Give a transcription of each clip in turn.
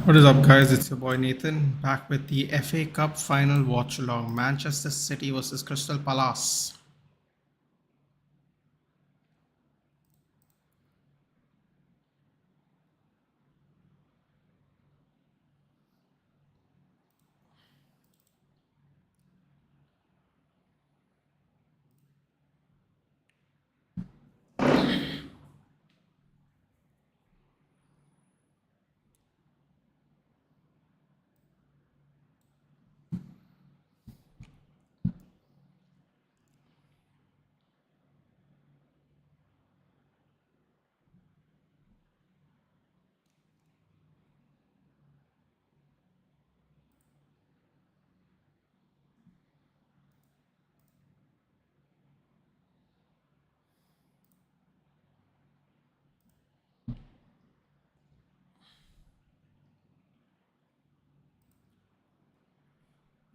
What is up, guys? It's your boy Nathan back with the FA Cup final watch along Manchester City versus Crystal Palace.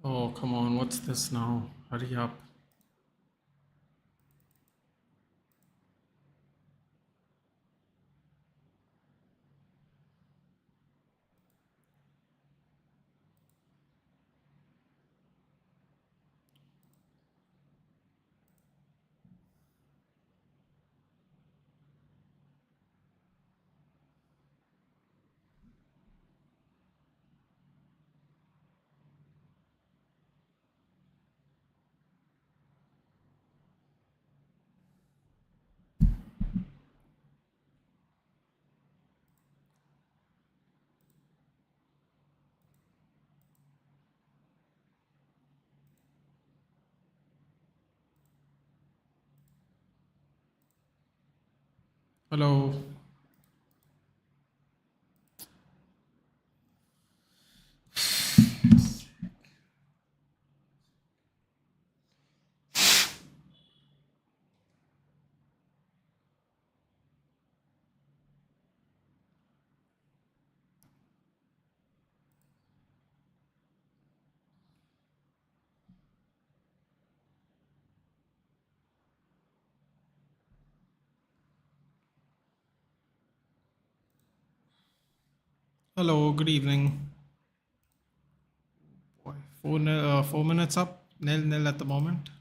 Oh, come on, what's this now? Hurry up. Hello. Hello, good evening. Boy, 4 minutes up, nil at the moment.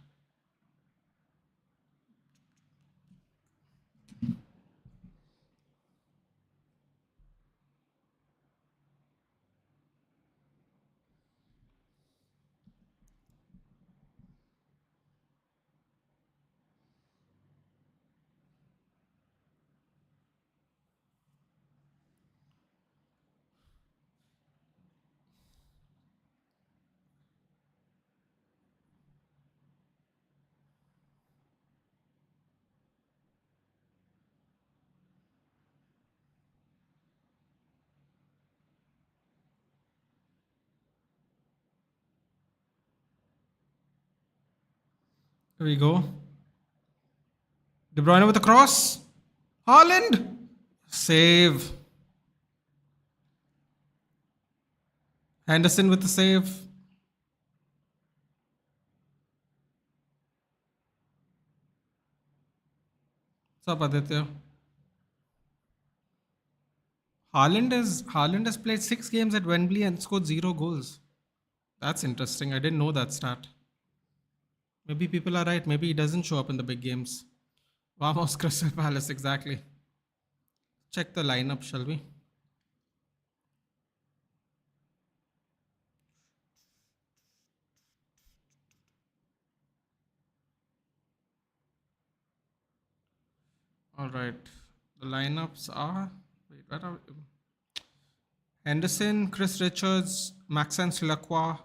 Here we go. De Bruyne with a cross. Haaland. Save. Henderson with the save. What's up, Aditya? Haaland has played 6 games at Wembley and scored 0 goals. That's interesting. I didn't know that stat. Maybe people are right. Maybe he doesn't show up in the big games. Vamos, Crystal Palace, exactly. Check the lineup, shall we? All right. The lineups are. Wait, where are Henderson, Chris Richards, Maxence Lacroix,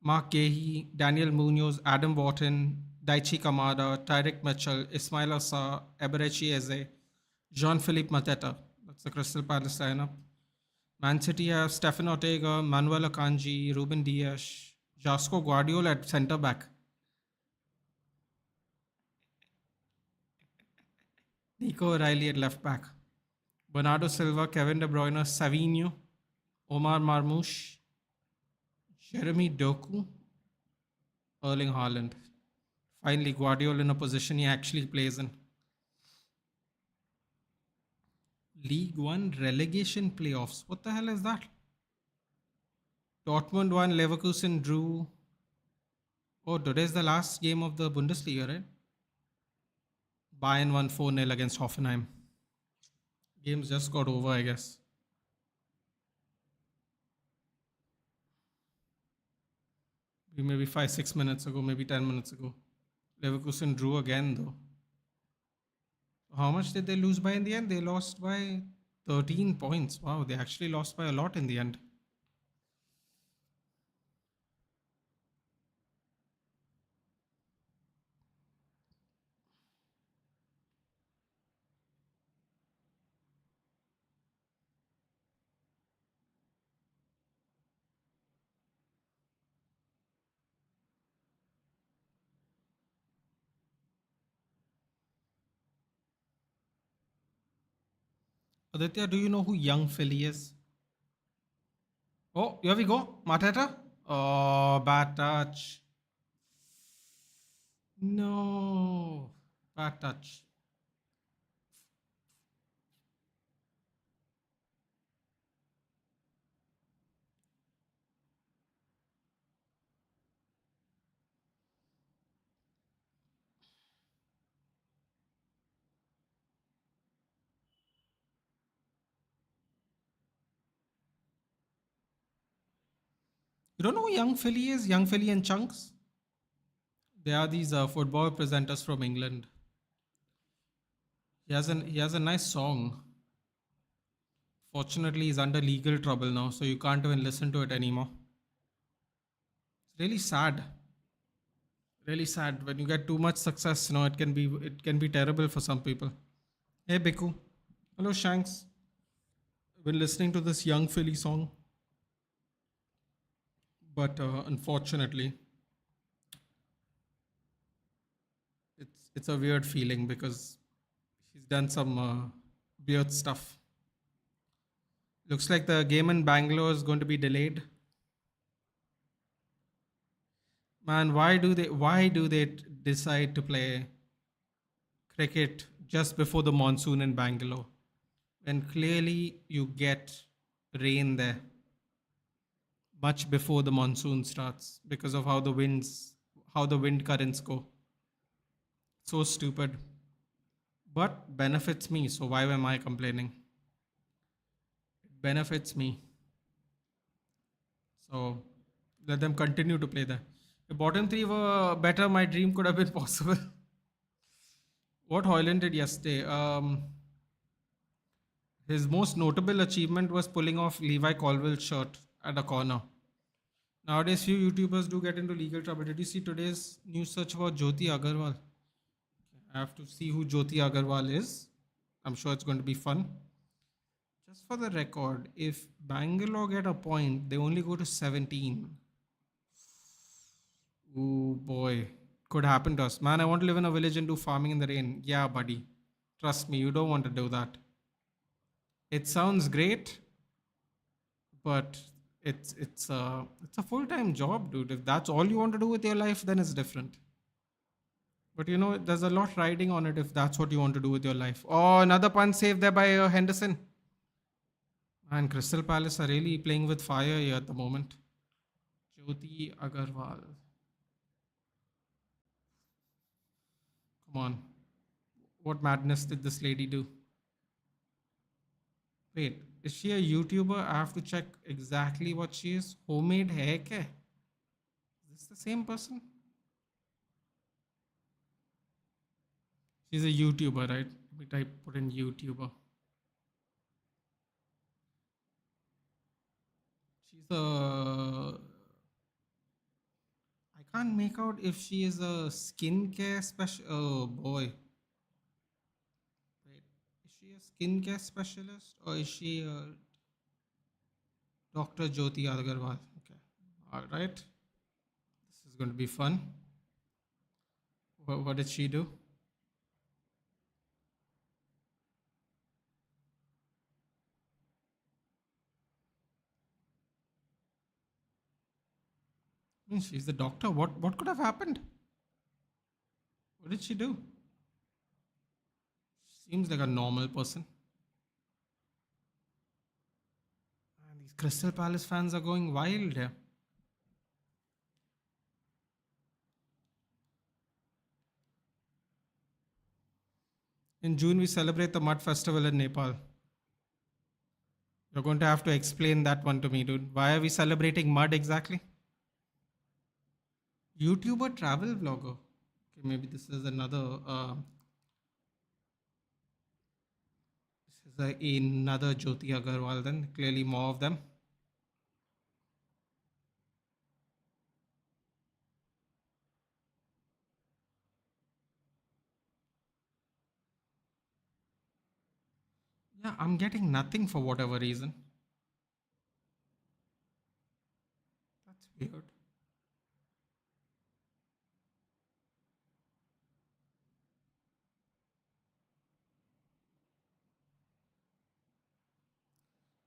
Mark Gahey, Daniel Munoz, Adam Wharton, Daichi Kamada, Tyrick Mitchell, Ismail Assar, Eberechi Eze, Jean-Philippe Mateta. That's the Crystal Palace lineup. Man City have Stefan Ortega, Manuel Akanji, Ruben Dias, Jasco Guardiola at centre back. Nico O'Reilly at left back. Bernardo Silva, Kevin De Bruyne, Savinho, Omar Marmoush, Jeremy Doku, Erling Haaland. Finally, Guardiola in a position he actually plays in. League One relegation playoffs. What the hell is that? Dortmund won, Leverkusen drew. Oh, today's the last game of the Bundesliga, right? Bayern won 4-0 against Hoffenheim. Games just got over, I guess. Maybe 5, 6 minutes ago, maybe 10 minutes ago. Leverkusen drew again, though. How much did they lose by in the end? They lost by 13 points. Wow, they actually lost by a lot in the end. Aditya, do you know who Young Philly is? Oh, here we go. Mateta? Oh, bad touch. No. Bad touch. You don't know who Young Philly is? Young Philly and Chunks? They are these football presenters from England. He has a nice song. Fortunately, he's under legal trouble now, so you can't even listen to it anymore. It's really sad. Really sad. When you get too much success, it can be terrible for some people. Hey Biku. Hello Shanks. I've been listening to this Young Philly song, but unfortunately, it's a weird feeling because he's done some weird stuff. Looks like the game in Bangalore is going to be delayed. Man, why do they decide to play cricket just before the monsoon in Bangalore when clearly you get rain there much before the monsoon starts because of how the wind currents go. So stupid, but benefits me. So why am I complaining? It benefits me. So let them continue to play there. The bottom three were better. My dream could have been possible. What Hoyland did yesterday, his most notable achievement was pulling off Levi Colville's shirt at a corner. Nowadays, few YouTubers do get into legal trouble. Did you see today's news search about Jyoti Agarwal? I have to see who Jyoti Agarwal is. I'm sure it's going to be fun. Just for the record, if Bangalore get a point, they only go to 17. Oh boy, could happen to us. Man, I want to live in a village and do farming in the rain. Yeah, buddy. Trust me, you don't want to do that. It sounds great, but it's a full-time job, dude. If that's all you want to do with your life, then it's different. But there's a lot riding on it if that's what you want to do with your life. Oh, another punt saved there by Henderson. And Crystal Palace are really playing with fire here at the moment. Jyoti Agarwal. Come on. What madness did this lady do? Wait, is she a YouTuber? I have to check exactly what she is. Homemade hair care. Is this the same person? She's a YouTuber, right? Let me put in YouTuber. She's a. I can't make out if she is a skincare special. Oh boy. Wait, is she a skincare specialist or is she a Dr. Jyoti Agarwal? Okay. All right. This is going to be fun. What did she do? She's the doctor. What could have happened? What did she do? Seems like a normal person. And These Crystal Palace fans are going wild here. In June, we celebrate the Mud Festival in Nepal. You're going to have to explain that one to me, dude. Why are we celebrating mud exactly? YouTuber travel vlogger. Okay, maybe this is another. This is another Jyoti Agarwal. Then clearly more of them. Yeah, I'm getting nothing for whatever reason. That's weird.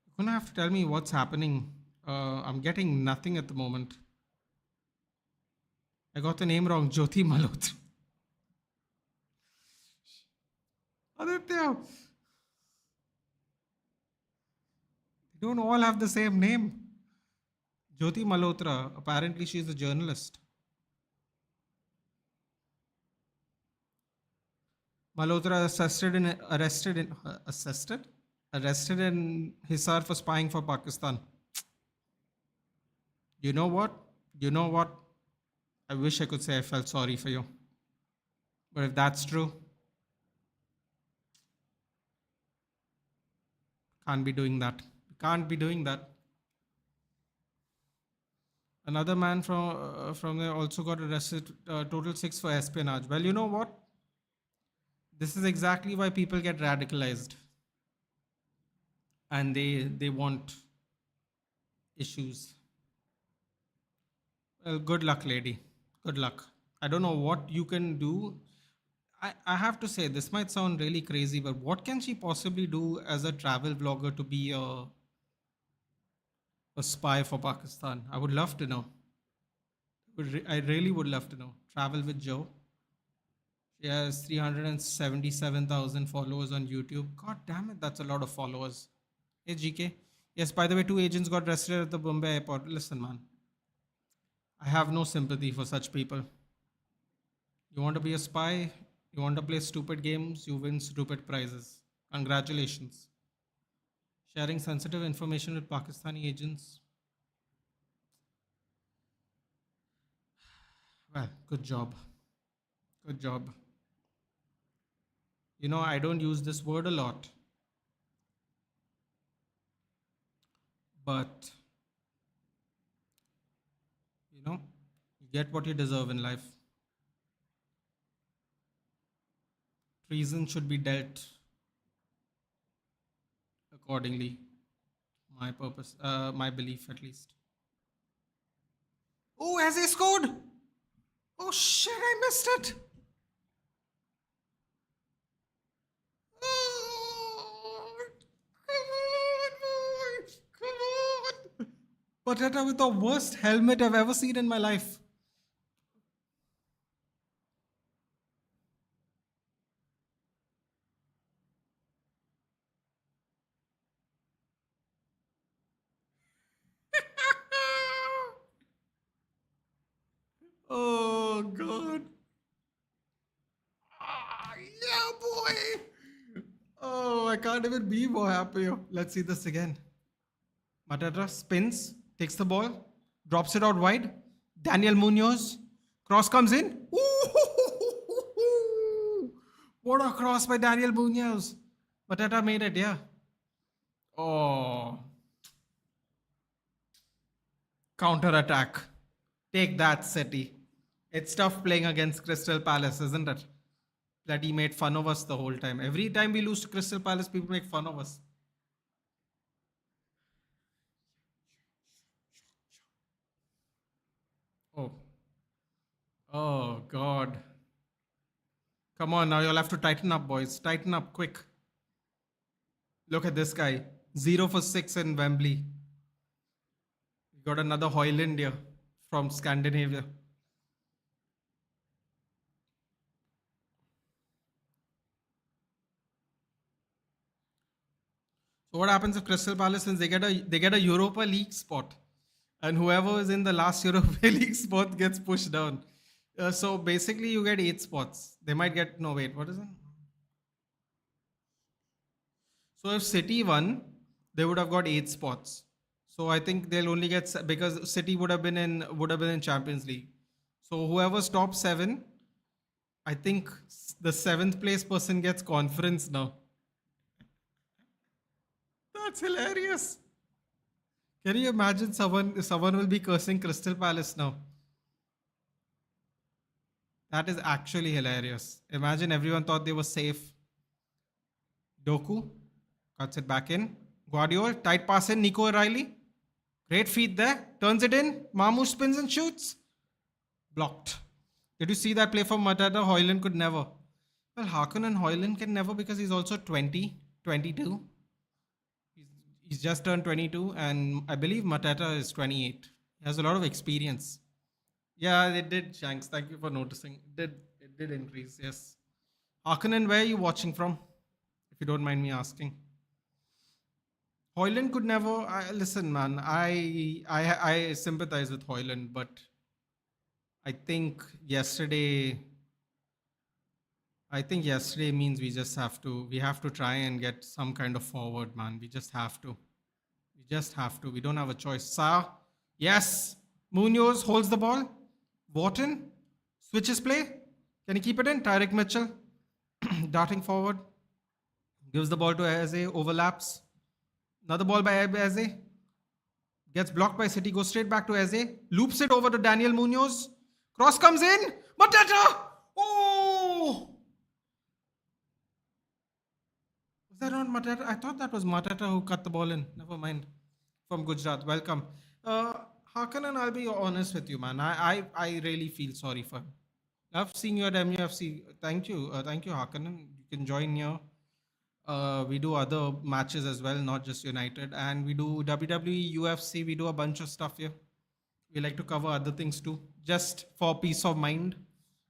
You're gonna have to tell me what's happening. I'm getting nothing at the moment. I got the name wrong. Jyoti Malhotra. Aditya, they don't all have the same name. Jyoti Malhotra. Apparently, she's a journalist. Malhotra arrested in Hisar for spying for Pakistan. You know what? You know what? I wish I could say I felt sorry for you. But if that's true, can't be doing that. Can't be doing that. Another man from there also got arrested. Total six for espionage. Well, you know what? This is exactly why people get radicalized, and they want issues. Well, good luck, lady. Good luck. I don't know what you can do. I have to say, this might sound really crazy, but what can she possibly do as a travel vlogger to be a spy for Pakistan? I would love to know. I really would love to know. Travel with Joe. She has 377,000 followers on YouTube. God damn it, that's a lot of followers. Hey, GK. Yes, by the way, two agents got arrested at the Bombay airport. Listen, man, I have no sympathy for such people. You want to be a spy? You want to play stupid games? You win stupid prizes. Congratulations. Sharing sensitive information with Pakistani agents. Well, good job. Good job. You know, I don't use this word a lot, but you know, you get what you deserve in life. Treason should be dealt accordingly. My belief at least. Oh, has he scored? Oh shit, I missed it. Oh, come on, boy. Come on. Pateta with the worst helmet I've ever seen in my life. Oh god. Ah, yeah, boy. Oh, I can't even be more happy. Let's see this again. Matata spins, takes the ball, drops it out wide. Daniel Munoz, cross comes in. Ooh, what a cross by Daniel Munoz. Matata made it, yeah. Oh, counter attack. Take that, City. It's tough playing against Crystal Palace, isn't it? Bloody made fun of us the whole time. Every time we lose to Crystal Palace, people make fun of us. Oh, oh, God. Come on, now you'll have to tighten up, boys. Tighten up quick. Look at this guy. 0 for 6 in Wembley. We got another Hoyland here from Scandinavia. So what happens if Crystal Palace wins? They get a Europa League spot, and whoever is in the last Europa League spot gets pushed down. So basically, you get 8 spots. They might get no wait. What is it? So if City won, they would have got 8 spots. So I think they'll only get because City would have been in Champions League. So whoever's top 7, I think the seventh place person gets conference now. That's hilarious. Can you imagine someone will be cursing Crystal Palace now? That is actually hilarious. Imagine everyone thought they were safe. Doku cuts it back in. Guardiola, tight pass in. Nico O'Reilly. Great feet there. Turns it in. Mamu spins and shoots. Blocked. Did you see that play from Matata? Hoyland could never. Well, Harkonnen and Hoyland can never because he's also 20, 22. He's just turned 22, and I believe Matata is 28. He has a lot of experience. Yeah, it did, Shanks. Thank you for noticing. It did increase, yes. Harkonnen, where are you watching from? If you don't mind me asking. Hoyland could never. Listen, man. I sympathize with Hoyland, but I think yesterday. I think yesterday means we have to try and get some kind of forward, man. We just have to. We just have to. We don't have a choice. Sa, yes. Munoz holds the ball. Wharton switches play. Can he keep it in? Tyreek Mitchell darting forward. Gives the ball to Eze. Overlaps. Another ball by Eze. Gets blocked by City. Goes straight back to Eze. Loops it over to Daniel Munoz. Cross comes in. Mateta! Oh! Was that not Mateta? I thought that was Mateta who cut the ball in. Never mind. From Gujarat. Welcome. Harkonnen, I'll be honest with you, man. I really feel sorry for him. Love seeing you at MUFC. Thank you. Thank you, Harkonnen. You can join here. We do other matches as well, not just United. And we do WWE, UFC. We do a bunch of stuff here. We like to cover other things too. Just for peace of mind.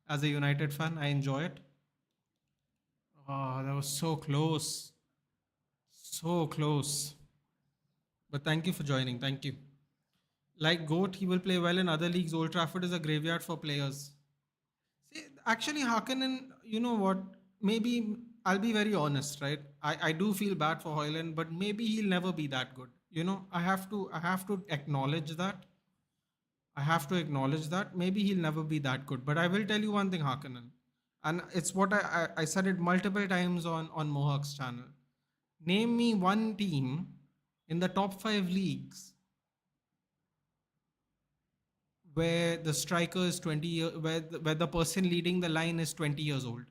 As a United fan, I enjoy it. Oh, that was so close. So close. But thank you for joining. Thank you. Like Goat, he will play well in other leagues. Old Trafford is a graveyard for players. See, actually, Harkonnen, you know what? Maybe I'll be very honest, right? I do feel bad for Hoyland, but maybe he'll never be that good. I have to acknowledge that. I have to acknowledge that. Maybe he'll never be that good. But I will tell you one thing, Harkonnen. And it's what I said it multiple times on Mohawk's channel. Name me one team in the top 5 leagues where the striker is 20 years, where the person leading the line is 20 years old.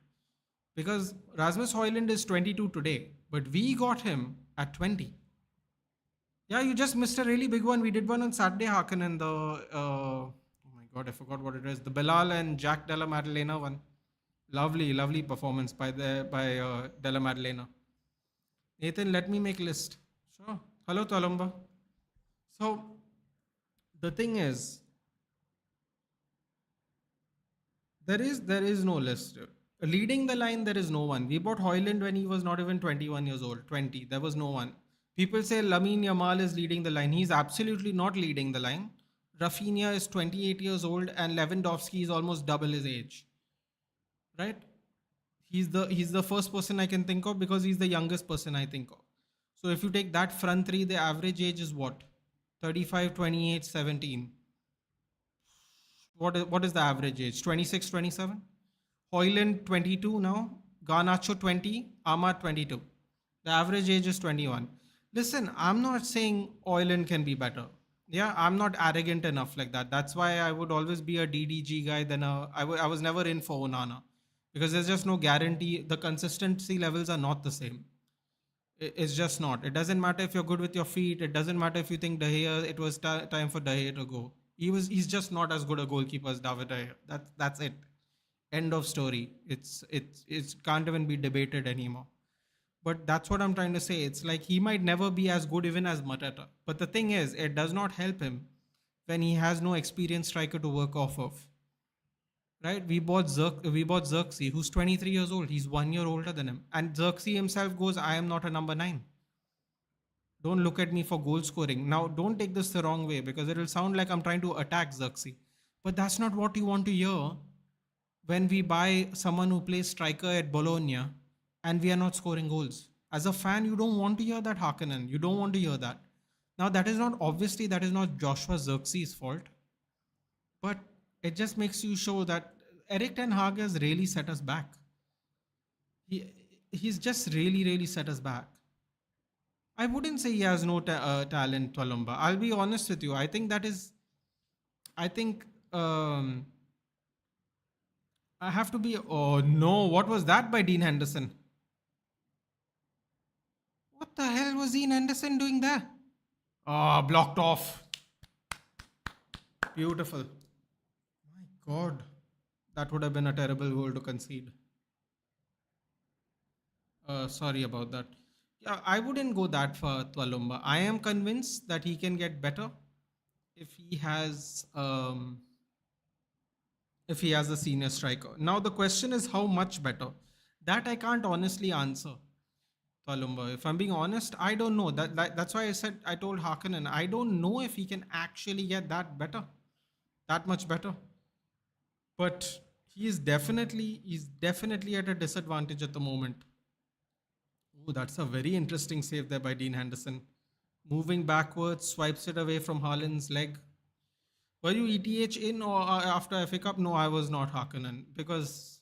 Because Rasmus Hoyland is 22 today, but we got him at 20. Yeah, you just missed a really big one. We did one on Saturday, Harkonnen, oh my God, I forgot what it is. The Bilal and Jack Della Maddalena one. Lovely, lovely performance by Della Maddalena. Nathan, let me make list. Sure. Hello, Talumba. So the thing is, there is no list. Leading the line, there is no one. We bought Hoyland when he was not even 21 years old. 20. There was no one. People say Lamine Yamal is leading the line. He's absolutely not leading the line. Rafinha is 28 years old and Lewandowski is almost double his age. Right? He's the first person I can think of because he's the youngest person I think of. So if you take that front three, the average age is what? 35, 28, 17. What is the average age? 26, 27? Hoyland 22 now. Garnacho 20. Ahmad 22. The average age is 21. Listen, I'm not saying Hoyland can be better. Yeah, I'm not arrogant enough like that. That's why I would always be a DDG guy I was never in for Onana. Because there's just no guarantee. The consistency levels are not the same. It's just not. It doesn't matter if you're good with your feet. It doesn't matter if you think De Gea, it was time for De Gea to go. He's just not as good a goalkeeper as David De Gea. That's it. End of story. It's can't even be debated anymore. But that's what I'm trying to say. It's like he might never be as good even as Mateta. But the thing is, it does not help him when he has no experienced striker to work off of. Right? We bought Xerxes, who's 23 years old. He's 1 year older than him. And Xerxes himself goes, I am not a number 9. Don't look at me for goal scoring. Now, don't take this the wrong way because it will sound like I'm trying to attack Xerxes. But that's not what you want to hear when we buy someone who plays striker at Bologna and we are not scoring goals. As a fan, you don't want to hear that, Harkonnen. You don't want to hear that. Now, that is not Joshua Xerxes' fault, but it just makes you show that Eric Ten Hag has really set us back. He, he's just really set us back. I wouldn't say he has no talent, Twalumba. I'll be honest with you. I think I have to be. Oh no, what was that by Dean Henderson? What the hell was Dean Henderson doing there? Ah, blocked off. Beautiful. My God, that would have been a terrible goal to concede. Sorry about that. Yeah, I wouldn't go that far, Twalumba. I am convinced that he can get better if he has a senior striker. Now the question is how much better. That I can't honestly answer, Twalumba. If I'm being honest, I don't know. That's why I told Harkonnen, I don't know if he can actually get that much better. But he's definitely at a disadvantage at the moment. Oh, that's a very interesting save there by Dean Henderson. Moving backwards, swipes it away from Haaland's leg. Were you ETH in or after FA Cup? No, I was not, Harkonnen, because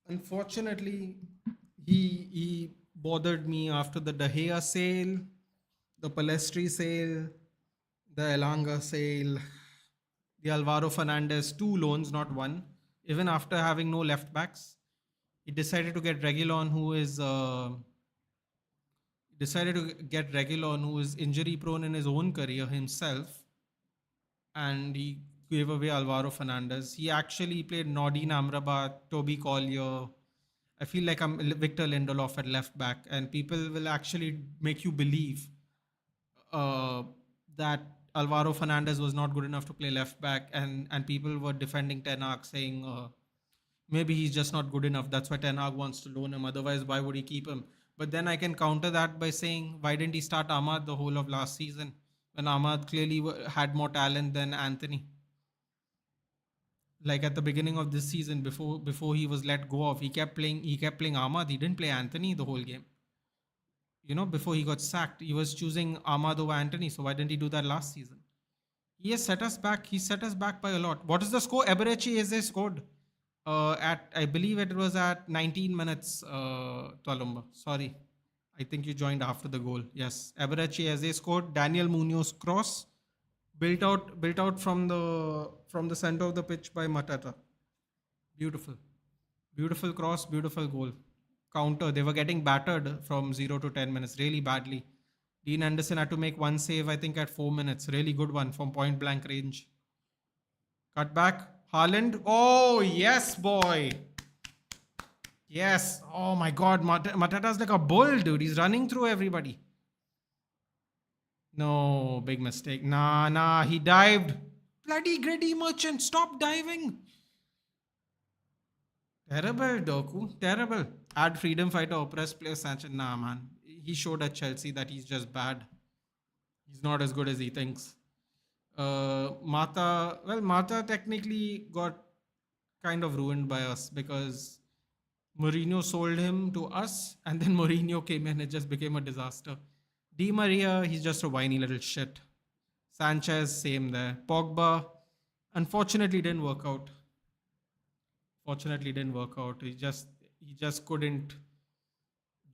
unfortunately he bothered me after the De Gea sale, the Palestri sale, the Elanga sale, the Alvaro Fernandez, 2 loans, not one. Even after having no left backs, he decided to get Reguilon, who is injury prone in his own career himself, and he gave away Alvaro Fernandez. He actually played Nordin Amrabat, Toby Collier. I feel like I'm Victor Lindelof at left back, and people will actually make you believe that Alvaro Fernandez was not good enough to play left back, and people were defending Ten Hag, saying maybe he's just not good enough. That's why Ten Hag wants to loan him. Otherwise, why would he keep him? But then I can counter that by saying, why didn't he start Ahmad the whole of last season when Ahmad clearly had more talent than Anthony? Like at the beginning of this season, before he was let go of, he kept playing Ahmad. He didn't play Anthony the whole game. Before he got sacked, he was choosing Ahmad over Anthony. So why didn't he do that last season? He has set us back. He set us back by a lot. What is the score? Eberechi Eze scored I believe it was at 19 minutes. Twalumba. Sorry, I think you joined after the goal. Yes, Eberechi Eze scored. Daniel Munoz cross, built out from the center of the pitch by Matata. Beautiful cross, beautiful goal. Counter. They were getting battered from 0 to 10 minutes really badly. Dean Anderson had to make one save, I think, at 4 minutes. Really good one from point blank range. Cut back. Haaland. Oh, yes, boy. Yes. Oh, my God. Matata's like a bull, dude. He's running through everybody. No, big mistake. Nah. He dived. Bloody Grady Merchant. Stop diving. Terrible, Doku. Terrible. Add freedom fighter, oppressed player, Sanchez. Nah, man. He showed at Chelsea that he's just bad. He's not as good as he thinks. Mata technically got kind of ruined by us because Mourinho sold him to us and then Mourinho came in and it just became a disaster. Di Maria, he's just a whiny little shit. Sanchez, same there. Pogba, unfortunately didn't work out. He just couldn't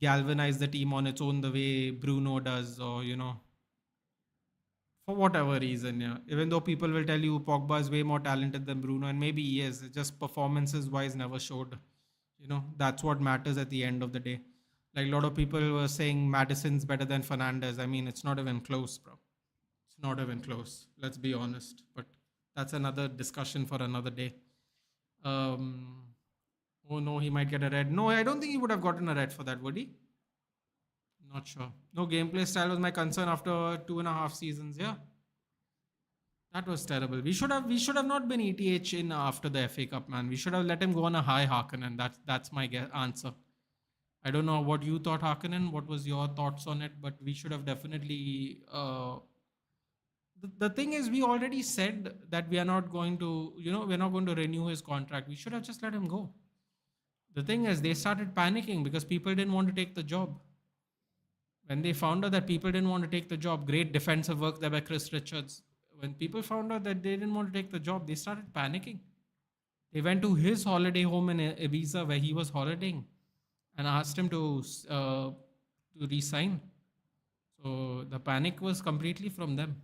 galvanize the team on its own the way Bruno does, or for whatever reason. Yeah, even though people will tell you Pogba is way more talented than Bruno, and maybe he is, just performances wise never showed. That's what matters at the end of the day. Like a lot of people were saying Madison's better than Fernandez. I mean, it's not even close, bro. It's not even close. Let's be honest. But that's another discussion for another day. Oh no, he might get a red. No, I don't think he would have gotten a red for that, would he? Not sure. No, gameplay style was my concern after 2.5 seasons. Yeah, that was terrible. We should have not been ETH in after the FA Cup, man. We should have let him go on a high, Harkonnen, and that's my answer. I don't know what you thought, Harkonnen. What was your thoughts on it? But we should have definitely. The thing is, we already said that we are not going to, we're not going to renew his contract. We should have just let him go. The thing is, they started panicking because people didn't want to take the job. When they found out that people didn't want to take the job, great defensive work there by Chris Richards. When people found out that they didn't want to take the job, they started panicking. They went to his holiday home in Ibiza where he was holidaying and asked him to resign. So the panic was completely from them.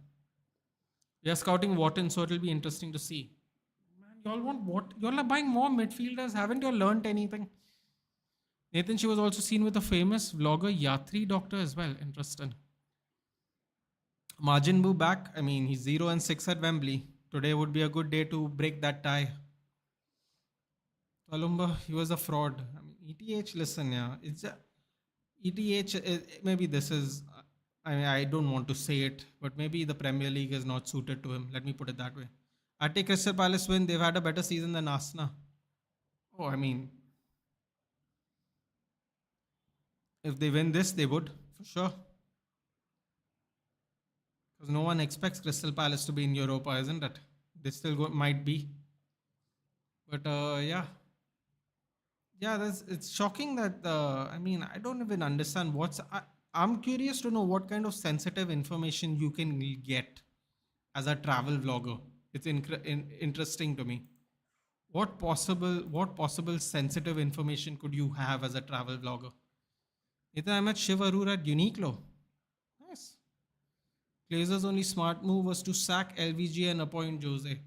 We are scouting Wharton, so it'll be interesting to see. Man, y'all want what? Y'all are buying more midfielders. Haven't you all learnt anything? Nathan, she was also seen with a famous vlogger Yatri Doctor as well. Interesting. Margin Boo back. I mean, he's 0-6 at Wembley. Today would be a good day to break that tie. Palumba, he was a fraud. I mean, ETH, listen, yeah, it's a, ETH. Maybe this is. I mean, I don't want to say it, but maybe the Premier League is not suited to him. Let me put it that way. I take Crystal Palace win. They've had a better season than Arsenal. Oh, I mean, if they win this, they would for sure. Because no one expects Crystal Palace to be in Europa, isn't it? They still might be. But yeah, it's shocking that I mean, I don't even understand I'm curious to know what kind of sensitive information you can get as a travel vlogger. It's interesting to me. What possible sensitive information could you have as a travel vlogger? Ethan, I met Shiv Arora at Uniqlo. Nice. Glazer's only smart move was to sack LVG and appoint Jose.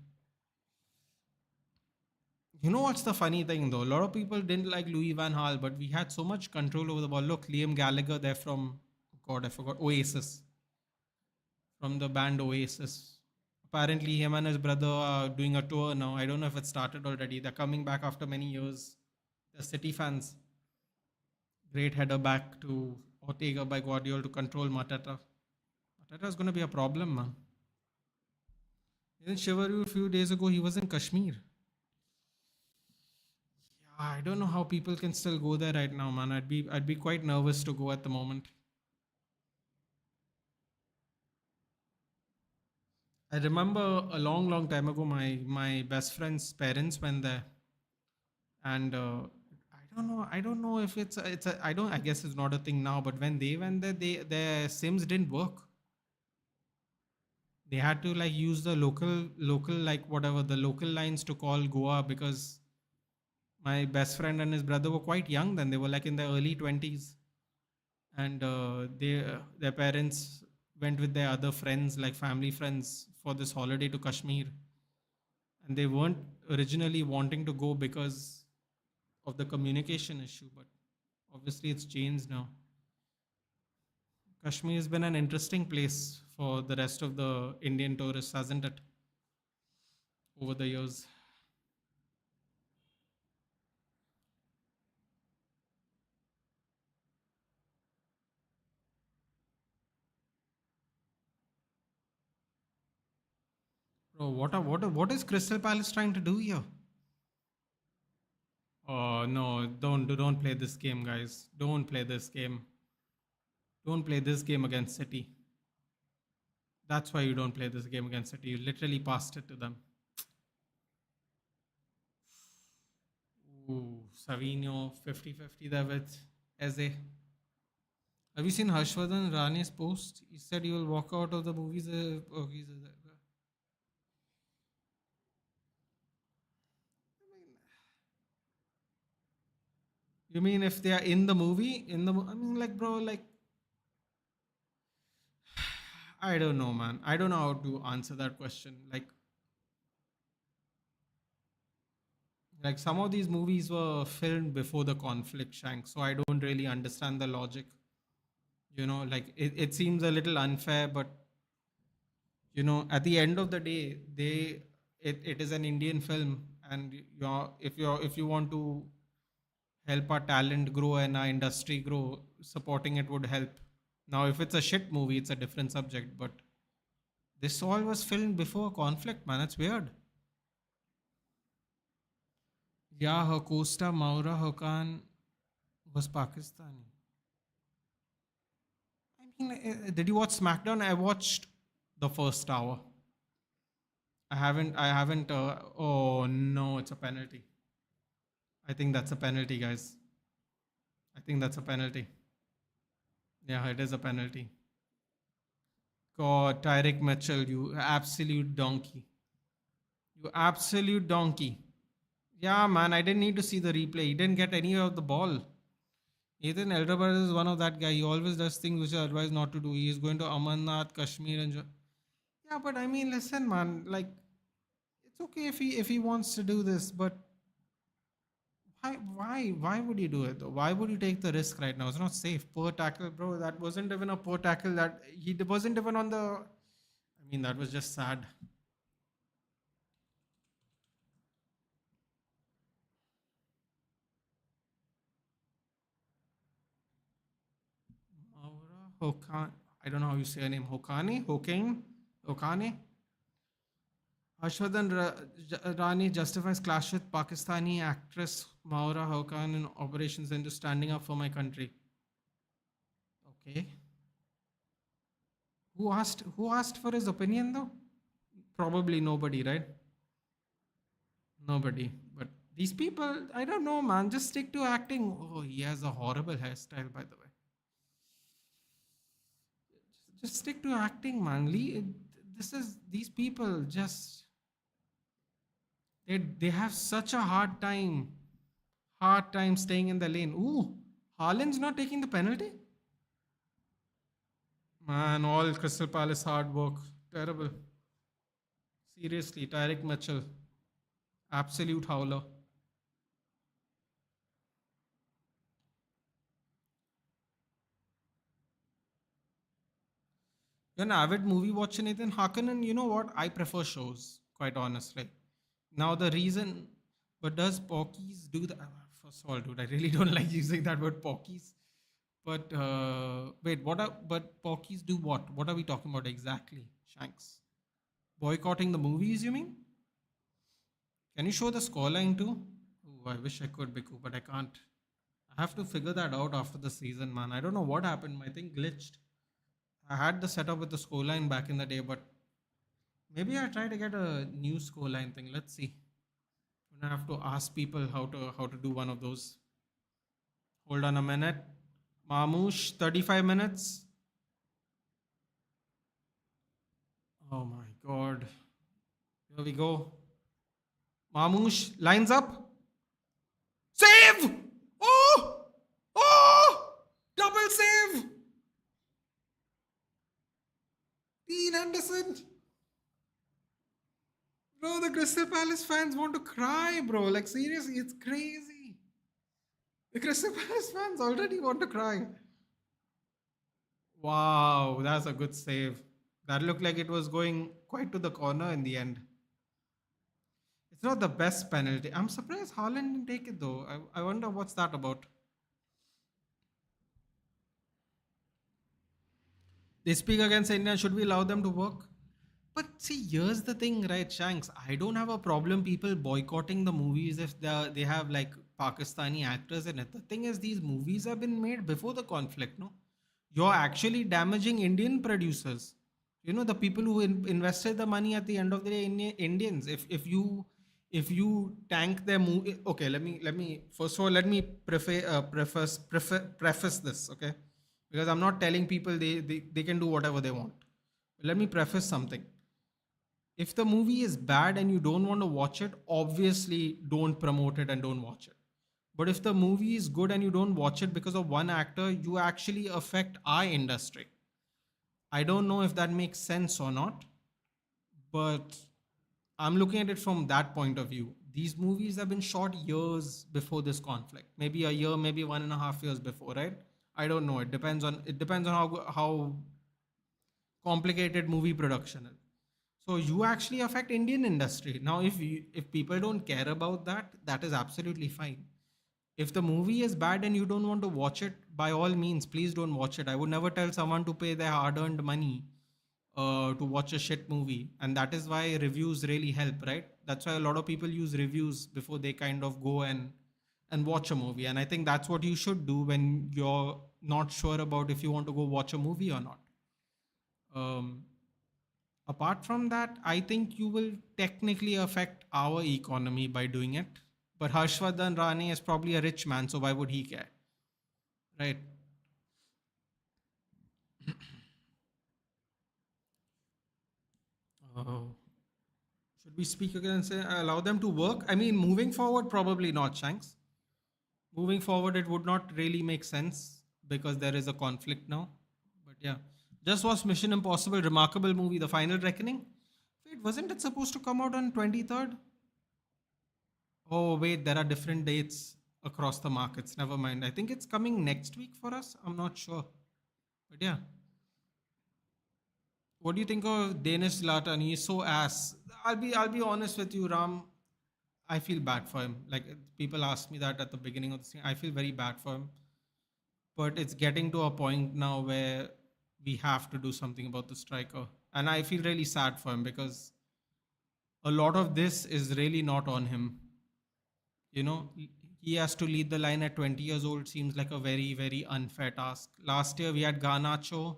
You know what's the funny thing though? A lot of people didn't like Louis Van Gaal, but we had so much control over the ball. Look, Liam Gallagher there from, God, I forgot, Oasis. From the band Oasis. Apparently, him and his brother are doing a tour now. I don't know if it started already. They're coming back after many years. The City fans. Great header back to Ortega by Guardiola to control Mateta. Mateta is going to be a problem, man. Even Shivaru a few days ago, he was in Kashmir. I don't know how people can still go there right now, man. I'd be quite nervous to go at the moment. I remember a long, long time ago, my best friend's parents went there, and I don't know if I don't. I guess it's not a thing now, but when they went there, their Sims didn't work. They had to like use the local like whatever the local lines to call Goa because my best friend and his brother were quite young then. They were like in their early 20s, and their parents went with their other friends, like family friends, for this holiday to Kashmir, and they weren't originally wanting to go because of the communication issue, but obviously it's changed now. Kashmir has been an interesting place for the rest of the Indian tourists, hasn't it, over the years? Bro, what is Crystal Palace trying to do here? Oh no, don't play this game, guys. Don't play this game. Don't play this game against City. That's why you don't play this game against City. You literally passed it to them. Ooh, Savinho 50-50 there with Eze. Have you seen Harshvardhan Rane's post? He said he will walk out of the movies. You mean if they are in the movie? I mean, like, bro, like, I don't know, man. I don't know how to answer that question. Like some of these movies were filmed before the conflict, Shank. So I don't really understand the logic. Like it seems a little unfair, but at the end of the day, it is an Indian film, and if you want to help our talent grow and our industry grow, supporting it would help. Now, if it's a shit movie, it's a different subject, but this all was filmed before conflict, man. It's weird. Yeah, her Costa, Maura, Hakan. Was Pakistani. I mean, did you watch SmackDown? I watched the first hour. I haven't. I haven't. Oh no, it's a penalty. I think that's a penalty, guys. I think that's a penalty. Yeah, it is a penalty. God, Tyreek Mitchell, you absolute donkey. You absolute donkey. Yeah, man, I didn't need to see the replay. He didn't get any of the ball. Ethan Elderberg is one of that guy. He always does things which are advised not to do. He is going to Amarnath, Kashmir, and yeah. But I mean, listen, man. Like, it's okay if he wants to do this, but why would you do it though? Why would you take the risk right now? It's not safe. Poor tackle, bro. That wasn't even a poor tackle. That he wasn't even on the. I mean, that was just sad. Maura Hokan. I don't know how you say her name. Hokani? Hokane? Hokane? Harshvardhan Rani justifies clash with Pakistani actress Maura Hokan in operations into standing up for my country. Okay. Who asked for his opinion though? Probably nobody, right? Nobody. But these people, I don't know, man. Just stick to acting. Oh, he has a horrible hairstyle, by the way. Just stick to acting, man. This is these people just they have such a hard time staying in the lane. Ooh, Haaland's not taking the penalty. Man, all Crystal Palace hard work, terrible. Seriously, Tyreek Mitchell, absolute howler. You're an avid movie watcher, Nathan Harkonnen. You know what? I prefer shows, quite honestly. Now the reason, but does Pockies do that? First of all, dude, I really don't like using that word Pockies. But wait, but Pockies do what? What are we talking about exactly, Shanks? Boycotting the movies, you mean? Can you show the scoreline too? Oh, I wish I could, Biku, but I can't. I have to figure that out after the season, man. I don't know what happened. My thing glitched. I had the setup with the scoreline back in the day, but maybe I try to get a new scoreline thing. Let's see. I have to ask people how to do one of those. Hold on a minute. Mamoosh, 35 minutes. Oh my god. Here we go. Mamoosh lines up. Save! Oh! Oh! Double save! Dean Anderson. Bro, the Crystal Palace fans want to cry, bro. Like, seriously, it's crazy. The Crystal Palace fans already want to cry. Wow, that's a good save. That looked like it was going quite to the corner in the end. It's not the best penalty. I'm surprised Haaland didn't take it though. I wonder what's that about. They speak against India. Should we allow them to work? But see, here's the thing, right, Shanks? I don't have a problem people boycotting the movies if they have like Pakistani actors in it. The thing is, these movies have been made before the conflict, no? You're actually damaging Indian producers. You know, the people who invested the money at the end of the day, Indians. If you tank their movie, okay. Let me first of all let me preface this, okay? Because I'm not telling people they can do whatever they want. Let me preface something. If the movie is bad and you don't want to watch it, obviously don't promote it and don't watch it. But if the movie is good and you don't watch it because of one actor, you actually affect our industry. I don't know if that makes sense or not, but I'm looking at it from that point of view. These movies have been shot years before this conflict, maybe a year, maybe 1.5 years before, right? I don't know. It depends on how complicated movie production is. So you actually affect Indian industry. Now, if people don't care about that, that is absolutely fine. If the movie is bad and you don't want to watch it, by all means, please don't watch it. I would never tell someone to pay their hard-earned money to watch a shit movie, and that is why reviews really help, right? That's why a lot of people use reviews before they kind of go and and watch a movie. And I think that's what you should do when you're not sure about if you want to go watch a movie or not. Um, Apart from that, I think you will technically affect our economy by doing it. But Harshvardhan Rane is probably a rich man, so why would he care? Right? Oh. Should we speak again and say allow them to work? I mean, moving forward, probably not, Shanks. Moving forward, it would not really make sense because there is a conflict now. But yeah, just watched Mission Impossible, remarkable movie, The Final Reckoning. Wait, wasn't it supposed to come out on 23rd? Oh, wait, there are different dates across the markets. Never mind. I think it's coming next week for us. I'm not sure. But yeah, what do you think of Danish Zlatan? He's so ass. I'll be honest with you, Ram. I feel bad for him. Like people asked me that at the beginning of the thing. I feel very bad for him. But it's getting to a point now where we have to do something about the striker. And I feel really sad for him because a lot of this is really not on him. You know, he has to lead the line at 20 years old. Seems like a very, very unfair task. Last year we had Garnacho,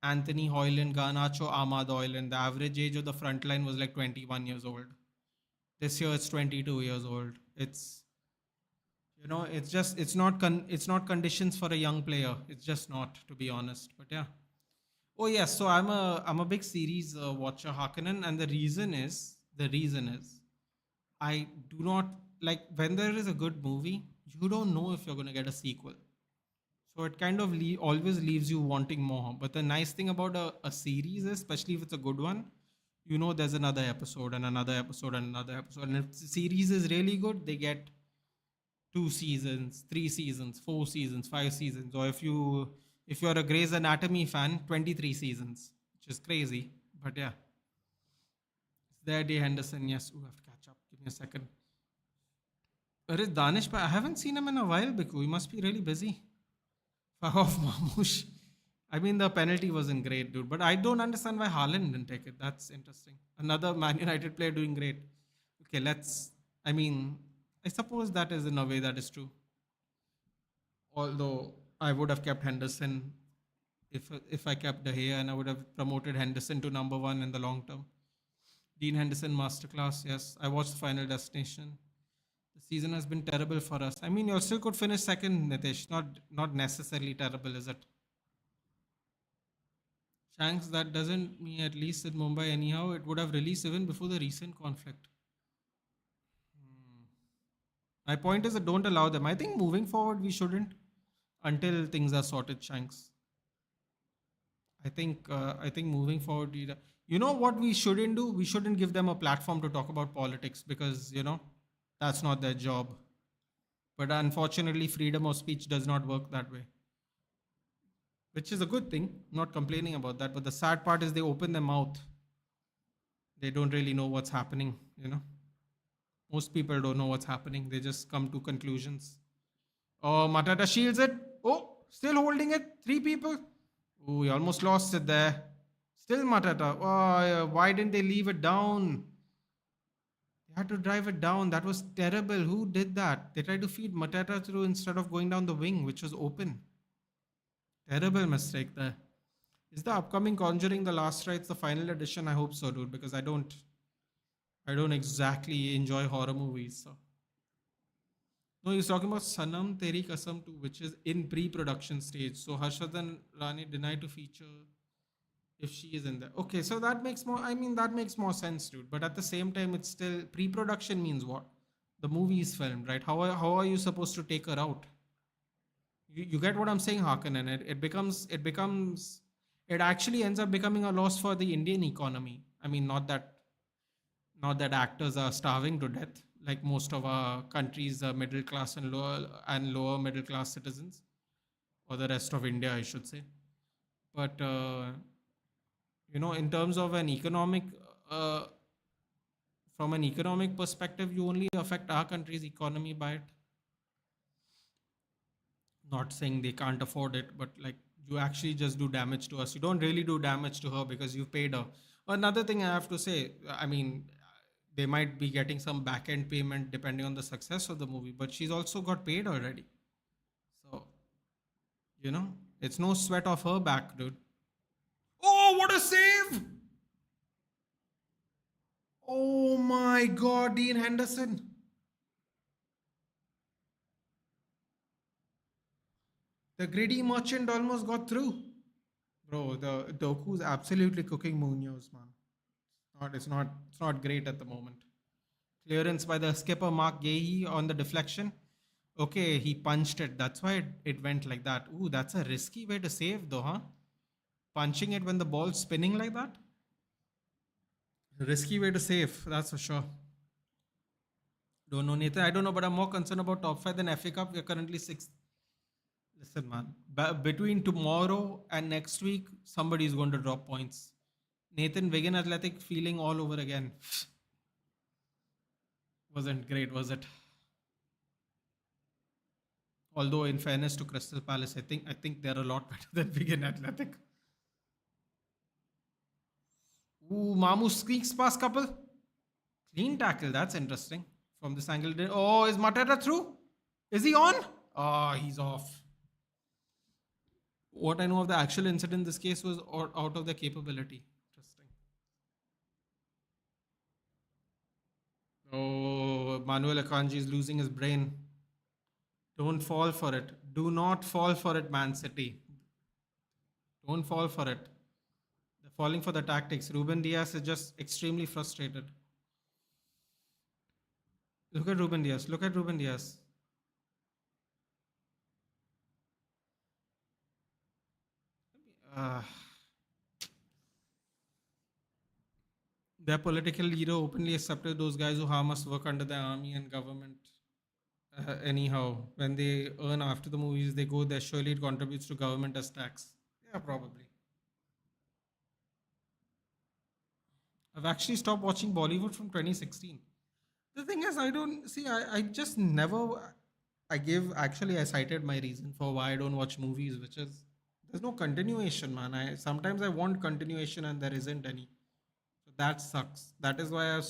Anthony Hoyland, Garnacho, Ahmad Hoyland. The average age of the front line was like 21 years old. This year it's 22 years old. It's not conditions for a young player. It's just not, to be honest. But yeah. Oh yes, so I'm a big series watcher, Harkonnen, and the reason is I do not like when there is a good movie, you don't know if you're going to get a sequel. So it kind of always leaves you wanting more. But the nice thing about a series is, especially if it's a good one, you know there's another episode and another episode and another episode. And if the series is really good, they get 2 seasons, 3 seasons, 4 seasons, 5 seasons. Or if you're a Grey's Anatomy fan, 23 seasons, which is crazy. But yeah, it's there, D. Henderson. Yes, I have to catch up. Give me a second. Where is Danish? But I haven't seen him in a while, Biku. He must be really busy. Off Mamouche. I mean, the penalty wasn't great, dude. But I don't understand why Haaland didn't take it. That's interesting. Another Man United player doing great. Okay, let's. I mean, I suppose that is in a way that is true. Although I would have kept Henderson if I kept De Gea, and I would have promoted Henderson to number one in the long term. Dean Henderson masterclass. Yes, I watched Final Destination. The season has been terrible for us. I mean, you still could finish second, Nitish. Not necessarily terrible, is it? Shanks, that doesn't mean at least in Mumbai anyhow. It would have released even before the recent conflict. My point is that don't allow them. I think moving forward we shouldn't until things are sorted, Shanks. I think moving forward, you know what we shouldn't do? We shouldn't give them a platform to talk about politics because that's not their job. But unfortunately, freedom of speech does not work that way, which is a good thing. Not complaining about that, but the sad part is they open their mouth. They don't really know what's happening. Most people don't know what's happening. They just come to conclusions. Oh, Matata shields it. Oh, still holding it. Three people. Oh, he almost lost it there. Still Matata. Oh, yeah. Why didn't they leave it down? They had to drive it down. That was terrible. Who did that? They tried to feed Matata through instead of going down the wing, which was open. Terrible mistake there. Is the upcoming Conjuring the Last Rites the final edition? I hope so, dude, because I don't exactly enjoy horror movies. So. No, he's talking about Sanam Teri Kasam 2, which is in pre-production stage. So Harshvardhan Rani denied to feature if she is in there. Okay, so that makes more sense, dude. But at the same time, it's still pre-production means what? The movie is filmed, right? How are you supposed to take her out? You get what I'm saying, Hakan, and it actually ends up becoming a loss for the Indian economy. I mean, not that actors are starving to death like most of our countries, middle class and lower middle class citizens, or the rest of India, I should say. But in terms of uh, from an economic perspective, you only affect our country's economy by it. Not saying they can't afford it, but like you actually just do damage to us. You don't really do damage to her because you've paid her. Another thing I have to say, I mean, they might be getting some back end payment depending on the success of the movie, but she's also got paid already. So, you know, it's no sweat off her back, dude. Oh, what a save! Oh my god, Dean Henderson. The greedy merchant almost got through. Bro, the Doku's absolutely cooking Munoz, man. It's not great at the moment. Clearance by the skipper Mark Gahey on the deflection. Okay, he punched it. That's why it went like that. Ooh, that's a risky way to save though, huh? Punching it when the ball's spinning like that? Risky way to save, that's for sure. Don't know, Nathan. I don't know, but I'm more concerned about top five than FA Cup. We're currently sixth. Listen, man. Between tomorrow and next week, somebody is going to drop points. Nathan Wigan Athletic feeling all over again. Wasn't great, was it? Although, in fairness to Crystal Palace, I think they're a lot better than Wigan Athletic. Ooh, Mamu squeaks past couple. Clean tackle. That's interesting. From this angle. Oh, is Mateta through? Is he on? Oh, he's off. What I know of the actual incident in this case was out of their capability. Interesting. Oh, Manuel Akanji is losing his brain. Don't fall for it. Do not fall for it, Man City. Don't fall for it. They're falling for the tactics. Ruben Diaz is just extremely frustrated. Look at Ruben Diaz. Look at Ruben Diaz. Uh, their political leader openly accepted those guys who harm us work under the army and government. Anyhow, when they earn after the movies, they go there. Surely it contributes to government as tax. Yeah, probably. I've actually stopped watching Bollywood from 2016. The thing is, I don't see. I just never. I cited my reason for why I don't watch movies, which is there's no continuation, man. I want continuation and there isn't any. So that sucks. That is why I've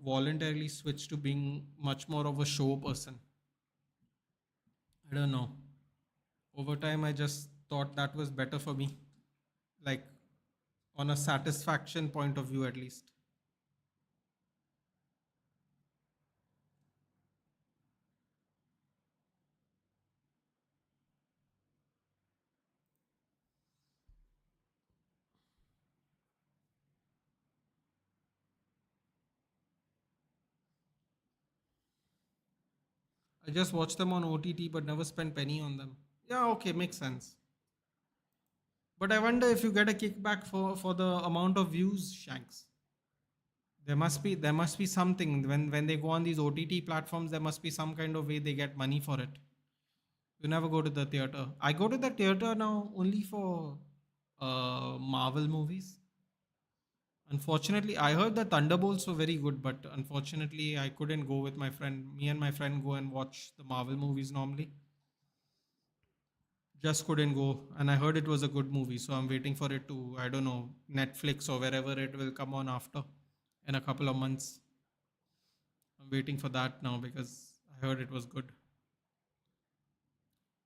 voluntarily switched to being much more of a show person. I don't know. Over time, I just thought that was better for me. Like on a satisfaction point of view, at least. I just watched them on OTT but never spent penny on them. Yeah, okay, makes sense. But I wonder if you get a kickback for the amount of views, Shanks. There must be something when they go on these OTT platforms. There must be some kind of way they get money for it. You never go to the theater. I go to the theater now only for Marvel movies. Unfortunately, I heard the Thunderbolts were very good, but unfortunately, I couldn't go with my friend. Me and my friend go and watch the Marvel movies normally. Just couldn't go, and I heard it was a good movie, so I'm waiting for it to, I don't know, Netflix or wherever it will come on after in a couple of months. I'm waiting for that now because I heard it was good.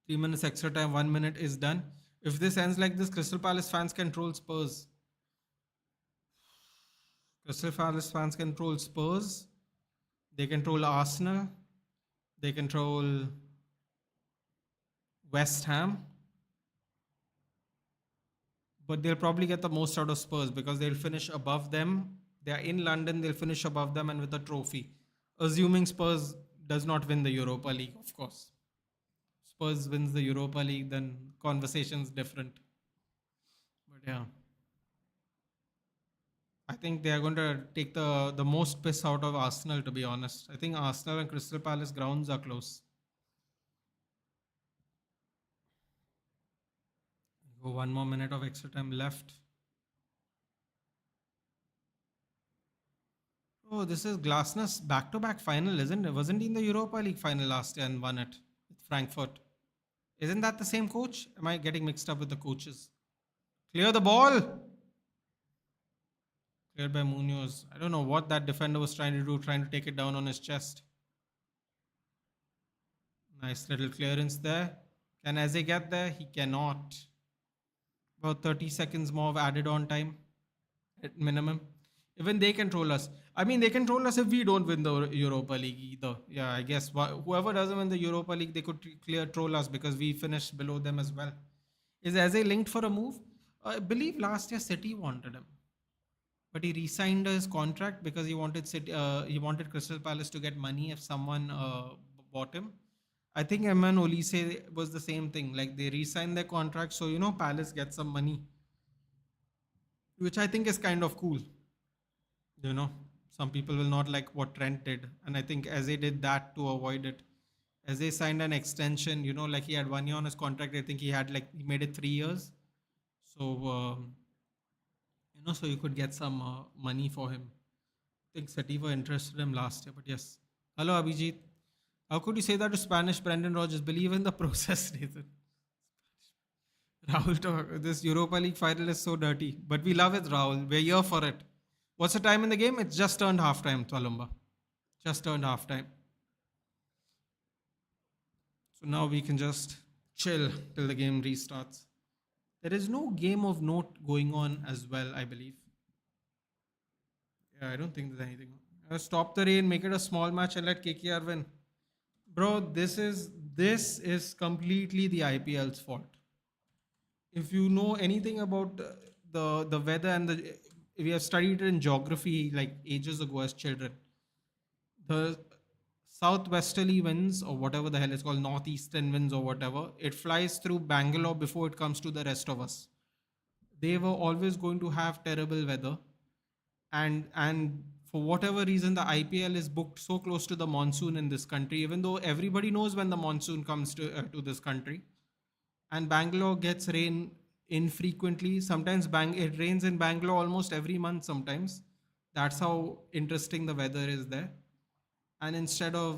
3 minutes extra time, 1 minute is done. If this ends like this, Crystal Palace fans control Spurs. Crystal Palace fans control Spurs. They control Arsenal. They control West Ham. But they'll probably get the most out of Spurs because they'll finish above them. They're in London, they'll finish above them and with a trophy. Assuming Spurs does not win the Europa League, of course. Spurs wins the Europa League, then conversation's different. But yeah. I think they are going to take the most piss out of Arsenal, to be honest. I think Arsenal and Crystal Palace grounds are close. Go 1 more minute of extra time left. Oh, this is Glasner's back-to-back final, isn't it? Wasn't he in the Europa League final last year and won it with Frankfurt? Isn't that the same coach? Am I getting mixed up with the coaches? Clear the ball. Cleared by Munoz. I don't know what that defender was trying to do, trying to take it down on his chest. Nice little clearance there. Can Eze get there? He cannot. About 30 seconds more of added on time at minimum. Even they control us. I mean, they control us if we don't win the Europa League either. Yeah, I guess whoever doesn't win the Europa League, they could clear troll us because we finished below them as well. Is Eze linked for a move? I believe last year City wanted him, but he re-signed his contract because he wanted Crystal Palace to get money if someone bought him. I think Eman Olise was the same thing. Like they re-signed their contract, so Palace gets some money, which I think is kind of cool. You know, some people will not like what Trent did, and I think Eze did that to avoid it. Eze signed an extension. Like he had 1 year on his contract. I think he made it 3 years. So so you could get some money for him. I think City were interested in him last year, but yes. Hello, Abhijit. How could you say that to Spanish Brendan Rodgers? Believe in the process, Nathan. Rahul, this Europa League final is so dirty, but we love it, Rahul. We're here for it. What's the time in the game? It's just turned halftime, Twalumba. Just turned halftime. So now we can just chill till the game restarts. There is no game of note going on as well, I believe. Yeah, I don't think there's anything. Stop the rain, make it a small match, and let KKR win. Bro, this is completely the IPL's fault. If you know anything about the weather and we have studied it in geography like ages ago as children, the southwesterly winds or whatever the hell it's called, northeastern winds or whatever, it flies through Bangalore before it comes to the rest of us. They were always going to have terrible weather, and for whatever reason the IPL is booked so close to the monsoon in this country, even though everybody knows when the monsoon comes to this country, and Bangalore gets rain infrequently. Sometimes it rains in Bangalore almost every month sometimes. That's how interesting the weather is there. And instead of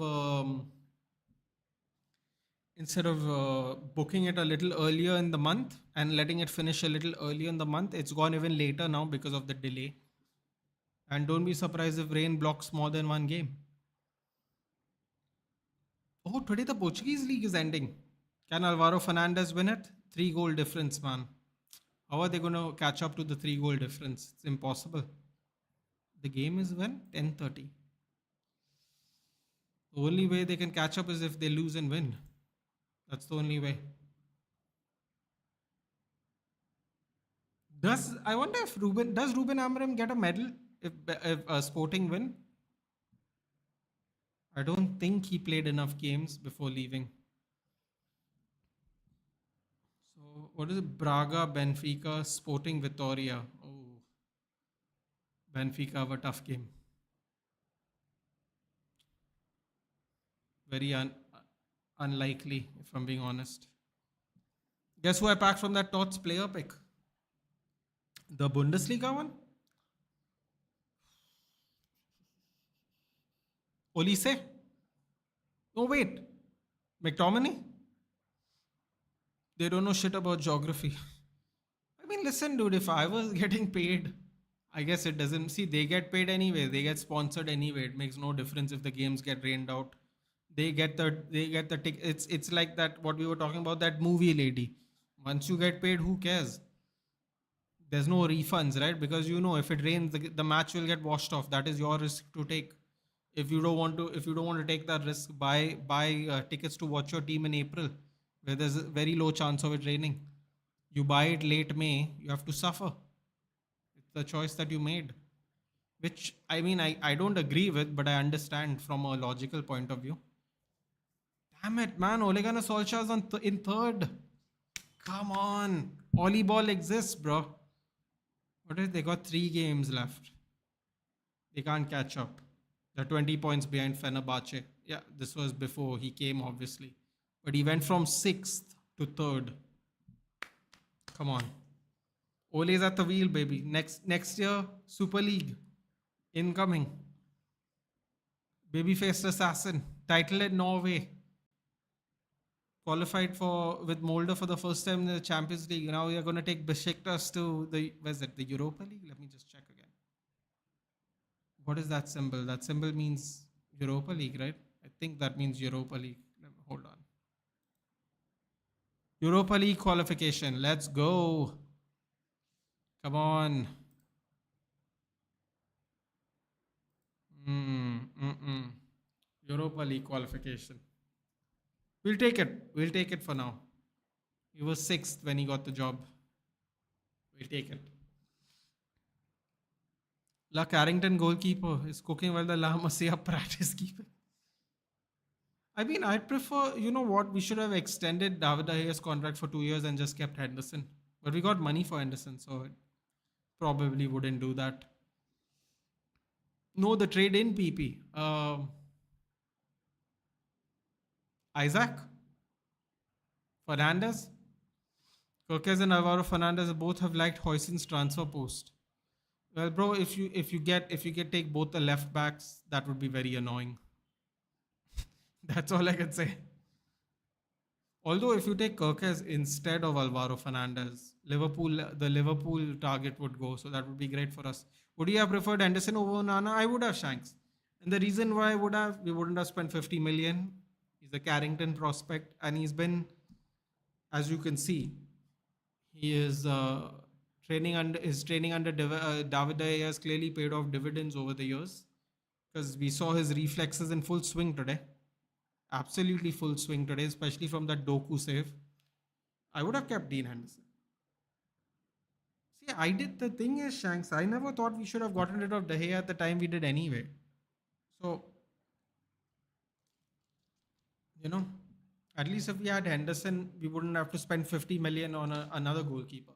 booking it a little earlier in the month and letting it finish a little earlier in the month, it's gone even later now because of the delay. And don't be surprised if rain blocks more than one game. Oh, today the Portuguese league is ending. Can Alvaro Fernandez win it? 3 goal difference, man. How are they going to catch up to the 3 goal difference? It's impossible. The game is when? 10:30. The only way they can catch up is if they lose and win. That's the only way. I wonder if Ruben Amorim get a medal if Sporting win? I don't think he played enough games before leaving. So what is it? Braga, Benfica, Sporting, Vitoria. Oh, Benfica have a tough game. Very unlikely, if I'm being honest. Guess who I packed from that Tots player pick? The Bundesliga one? Olise? Oh, wait. McTominay? They don't know shit about geography. I mean, listen, dude, if I was getting paid, I guess it doesn't. See, they get paid anyway. They get sponsored anyway. It makes no difference if the games get rained out. They get the ticket. It's like that, what we were talking about, that movie lady. Once you get paid, who cares? There's no refunds, right? Because if it rains, the match will get washed off. That is your risk to take. If you don't want to take that risk, buy tickets to watch your team in April, where there's a very low chance of it raining. You buy it late May, you have to suffer. It's the choice that you made, which I mean I don't agree with, but I understand from a logical point of view. Damn it, man! Ole Gunnar Solskjaer's in third. Come on, Ollie Ball exists, bro. What is they got 3 games left? They can't catch up. They're 20 points behind Fenerbahce. Yeah, this was before he came, obviously. But he went from 6th to 3rd. Come on. Ole's at the wheel, baby. Next year, Super League. Incoming. Baby-faced assassin. Title in Norway. Qualified with Molde for the first time in the Champions League. Now we are going to take Besiktas to the Europa League. Let me just check again. What is that symbol? That symbol means Europa League, right? I think that means Europa League. Hold on. Europa League qualification. Let's go. Come on. Mm. Europa League qualification. We'll take it. We'll take it for now. He was sixth when he got the job. We'll take it. La Carrington goalkeeper is cooking while the La Masia Pratt is keeping. I mean, I'd prefer, you know what, we should have extended David De Gea's contract for 2 years and just kept Henderson. But we got money for Henderson, so it probably wouldn't do that. No, the trade in PP. Isaac Fernandez. Kirkes and Alvaro Fernandez both have liked Hoysen's transfer post. Well, bro, if you get take both the left backs, that would be very annoying. That's all I can say. Although if you take Kirkes instead of Alvaro Fernandez, the Liverpool target would go, so that would be great for us. Would you have preferred Anderson over Nana? I would have Shanks. And the reason why we wouldn't have spent 50 million. He's a Carrington prospect, and he's been, as you can see, he is training under David De Gea has clearly paid off dividends over the years, because we saw his reflexes in full swing today. Absolutely full swing today, especially from that Doku save. I would have kept Dean Henderson. See, the thing is, Shanks, I never thought we should have gotten rid of De Gea at the time we did anyway. So, at least if we had Henderson, we wouldn't have to spend 50 million on another goalkeeper.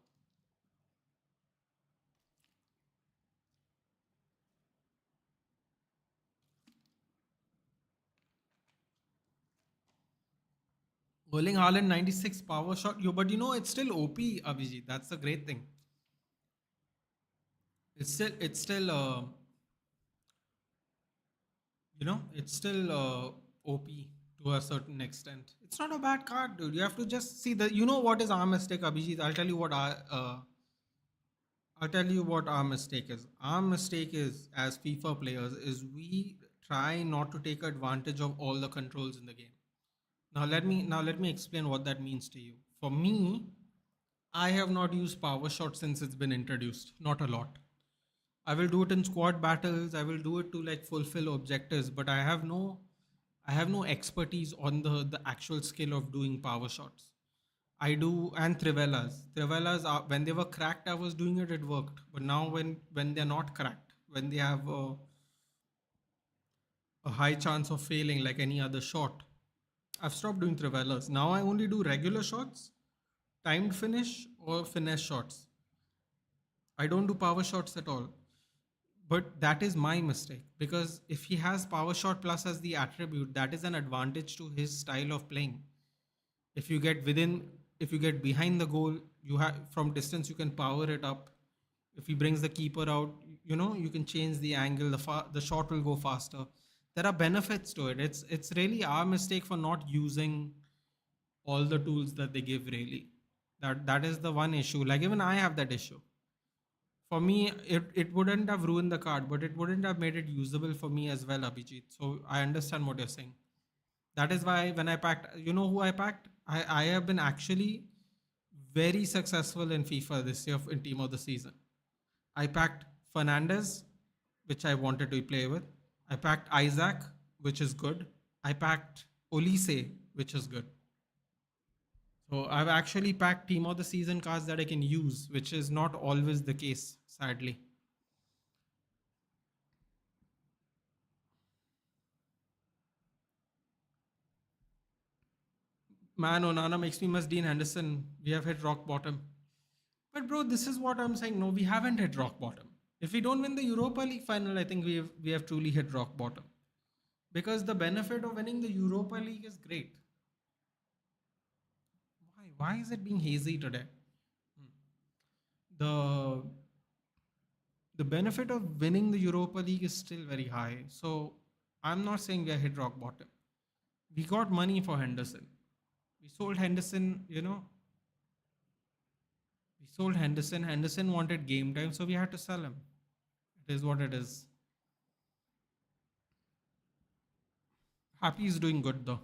Erling Haaland 96 power shot. But it's still OP, Abhijit. That's the great thing. It's still OP to a certain extent. It's not a bad card, dude. You have to just see what is our mistake, Abhijit. I'll tell you what our mistake is. Our mistake is, as FIFA players, is we try not to take advantage of all the controls in the game. Now let me explain what that means to you. For me, I have not used power shot since it's been introduced. Not a lot. I will do it in squad battles. I will do it to fulfill objectives, but I have no expertise on the actual skill of doing power shots. I do, and Trivelas are, when they were cracked, I was doing it. It worked. But now when they're not cracked, when they have a high chance of failing like any other shot, I've stopped doing Trivelas. Now I only do regular shots, timed finish, or finesse shots. I don't do power shots at all. But that is my mistake, because if he has power shot plus as the attribute, that is an advantage to his style of playing. If you get behind the goal, you have, from distance you can power it up. If he brings the keeper out, you can change the angle. The shot will go faster. There are benefits to it. It's really our mistake for not using all the tools that they give. Really, that is the one issue. Like, even I have that issue. For me, it wouldn't have ruined the card, but it wouldn't have made it usable for me as well, Abhijit. So I understand what you're saying. That is why when I packed, who I packed? I have been actually very successful in FIFA this year in Team of the Season. I packed Fernandez, which I wanted to play with. I packed Isaac, which is good. I packed Olise, which is good. So I've actually packed Team of the Season cards that I can use, which is not always the case, sadly. Man, Onana makes me miss Dean Henderson. We have hit rock bottom. But bro, this is what I'm saying. No, we haven't hit rock bottom. If we don't win the Europa League final, I think we have truly hit rock bottom. Because the benefit of winning the Europa League is great. Why is it being hazy today? The benefit of winning the Europa League is still very high. So I'm not saying we are hit rock bottom. We got money for Henderson. We sold Henderson, We sold Henderson. Henderson wanted game time, so we had to sell him. It is what it is. Happy is doing good though.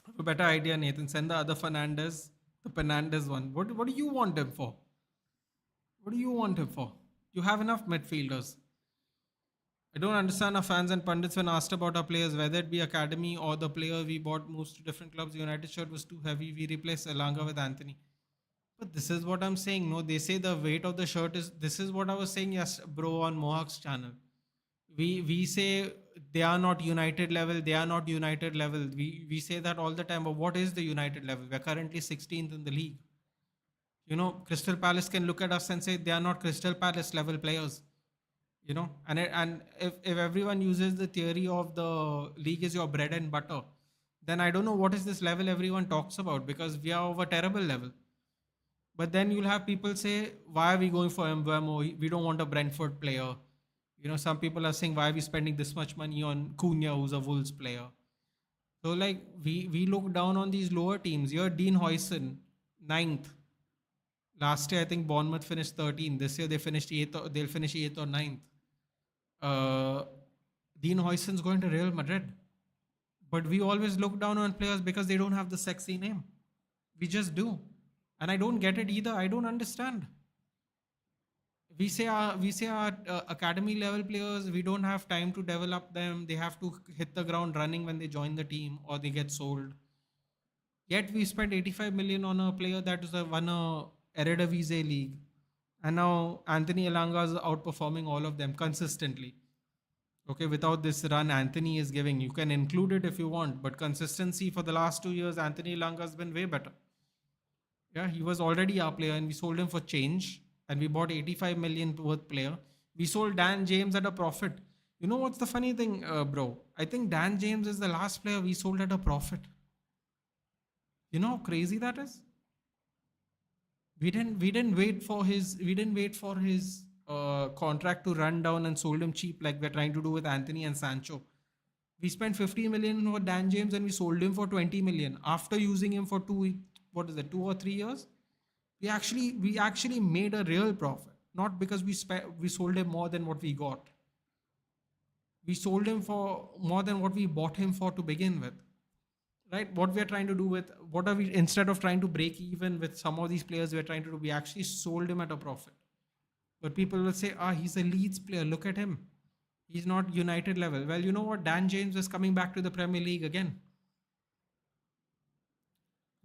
Have a better idea, Nathan. Send the other Fernandez, the Fernandez one. What do you want him for? What do you want him for? You have enough midfielders. I don't understand our fans and pundits when asked about our players, whether it be academy or the player we bought moves to different clubs. The United shirt was too heavy. We replaced Elanga with Anthony. But this is what I'm saying. No, they say the weight of the shirt is. This is what I was saying, yes, bro, on Mohawk's channel. We say they are not United level. They are not United level. We say that all the time. But what is the United level? We're currently 16th in the league. Crystal Palace can look at us and say they are not Crystal Palace level players. And if everyone uses the theory of the league is your bread and butter, then I don't know what is this level everyone talks about, because we are of a terrible level. But then you'll have people say, why are we going for Mbeumo? We don't want a Brentford player. Some people are saying, why are we spending this much money on Cunha, who's a Wolves player? So like we look down on these lower teams. You're Dean Hoyson, ninth. Last year I think Bournemouth finished 13th. This year they finished eighth. They'll finish eighth or ninth. Uh, Dean Hoyson's going to Real Madrid. But we always look down on players because they don't have the sexy name. We just do. And I don't get it either. I don't understand. We say our academy level players, we don't have time to develop them. They have to hit the ground running when they join the team or they get sold. Yet we spent 85 million on a player that won a Eredivisie league. And now Anthony Elanga is outperforming all of them consistently. Okay, without this run Anthony is giving, you can include it if you want, but consistency for the last 2 years, Anthony Elanga has been way better. Yeah, he was already our player and we sold him for change and we bought 85 million worth player. We sold Dan James at a profit. You know what's the funny thing, bro? I think Dan James is the last player we sold at a profit. You know how crazy that is? We didn't wait for his contract to run down and sold him cheap like we're trying to do with Anthony and Sancho. We spent 50 million for Dan James and we sold him for 20 million after using him for 2 or 3 years. We actually made a real profit, not because we sold him more than what we got. We sold him for more than what we bought him for to begin with. Right, what we're trying to do with what are we instead of trying to break even with some of these players we're trying to do, we actually sold him at a profit. But people will say, he's a Leeds player, look at him, he's not United level. Well, you know what, Dan James is coming back to the Premier League again.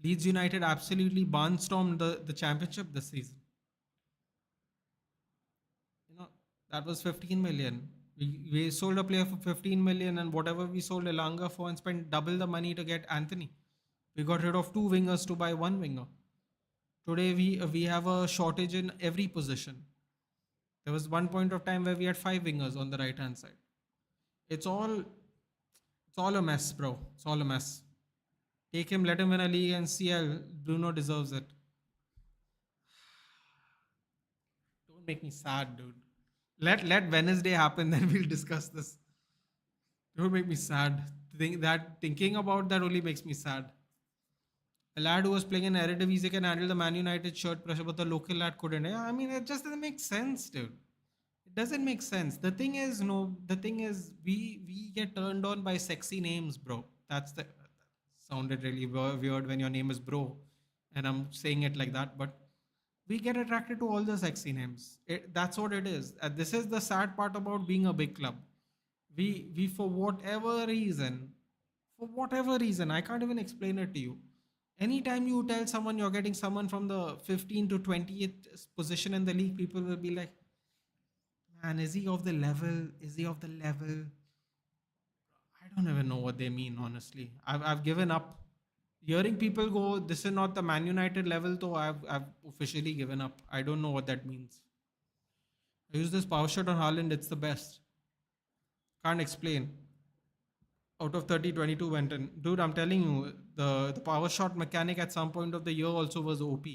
Leeds United absolutely barnstormed the championship this season. That was 15 million. We sold a player for 15 million, and whatever we sold Elanga for and spent double the money to get Anthony. We got rid of 2 wingers to buy 1 winger. Today we have a shortage in every position. There was one point of time where we had 5 wingers on the right hand side. It's all a mess, bro. It's all a mess. Take him, let him win a league, and CL Bruno deserves it. Don't make me sad, dude. Let Wednesday happen, then we'll discuss this. Don't make me sad. Thinking about that only makes me sad. A lad who was playing in Eredivisie can handle the Man United shirt pressure, but the local lad couldn't. Yeah, I mean, it just doesn't make sense, dude. It doesn't make sense. The thing is, we get turned on by sexy names, bro. Sounded really weird when your name is bro, and I'm saying it like that, but we get attracted to all the sexy names. That's what it is. This is the sad part about being a big club. We for whatever reason, I can't even explain it to you. Anytime you tell someone you're getting someone from the 15 to 20th position in the league, people will be like, man, is he of the level? Is he of the level? I don't even know what they mean, honestly. I've given up. Hearing people go, this is not the Man United level, though I've officially given up. I don't know what that means. I use this power shot on Haaland, it's the best. Can't explain. Out of 30, 22 went in. Dude, I'm telling you, the power shot mechanic at some point of the year also was OP.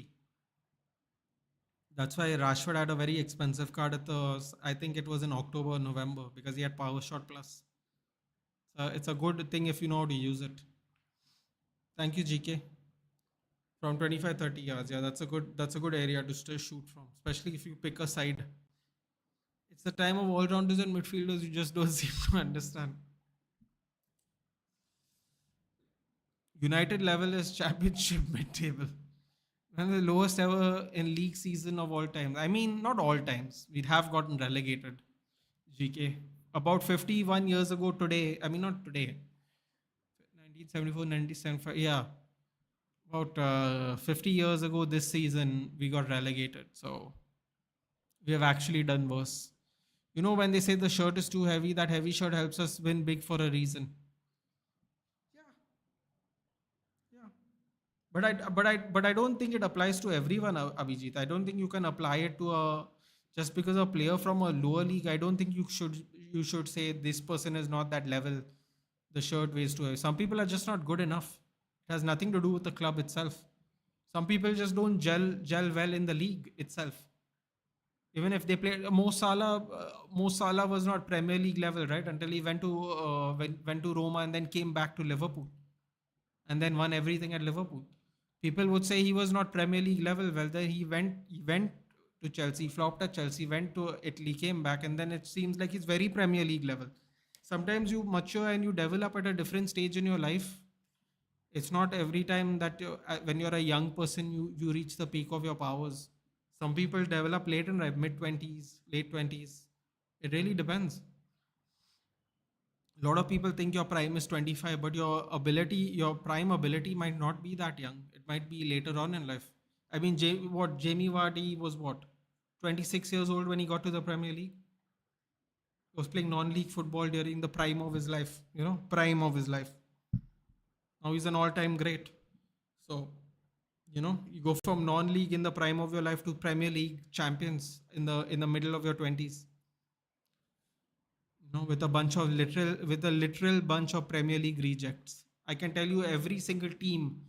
That's why Rashford had a very expensive card I think it was in October or November, because he had power shot plus. So it's a good thing if you know how to use it. Thank you, GK. From 25, 30 yards. Yeah, that's a good area to still shoot from, especially if you pick a side. It's the time of all-rounders and midfielders you just don't seem to understand. United level is championship mid-table. And the lowest ever in league season of all time. I mean, not all times. We have gotten relegated. GK. About 51 years ago today, I mean, not today, 1974, 1975. Yeah. About 50 years ago this season, we got relegated. So we have actually done worse. You know, when they say the shirt is too heavy, that heavy shirt helps us win big for a reason. Yeah. Yeah. But I don't think it applies to everyone, Abhijit. I don't think you can apply it to a just because a player from a lower league. I don't think you should say this person is not that level. The shirt weighs too heavy. Some people are just not good enough. It has nothing to do with the club itself. Some people just don't gel well in the league itself. Even if they played Mo Salah was not Premier League level, right? Until he went to Roma and then came back to Liverpool and then won everything at Liverpool. People would say he was not Premier League level. Whether he went to Chelsea, flopped at Chelsea, went to Italy, came back, and then it seems like he's very Premier League level. Sometimes you mature and you develop at a different stage in your life. It's not every time that when you're a young person you reach the peak of your powers. Some people develop late in life, mid 20s, late 20s. It really depends. A lot of people think your prime is 25, but your prime ability might not be that young. It might be later on in life. I mean, Jamie Vardy was what, 26 years old when he got to the Premier League. He was playing non-league football during the prime of his life. Prime of his life. Now he's an all-time great. So, you go from non-league in the prime of your life to Premier League champions in the middle of your 20s. With a literal bunch of Premier League rejects. I can tell you every single team,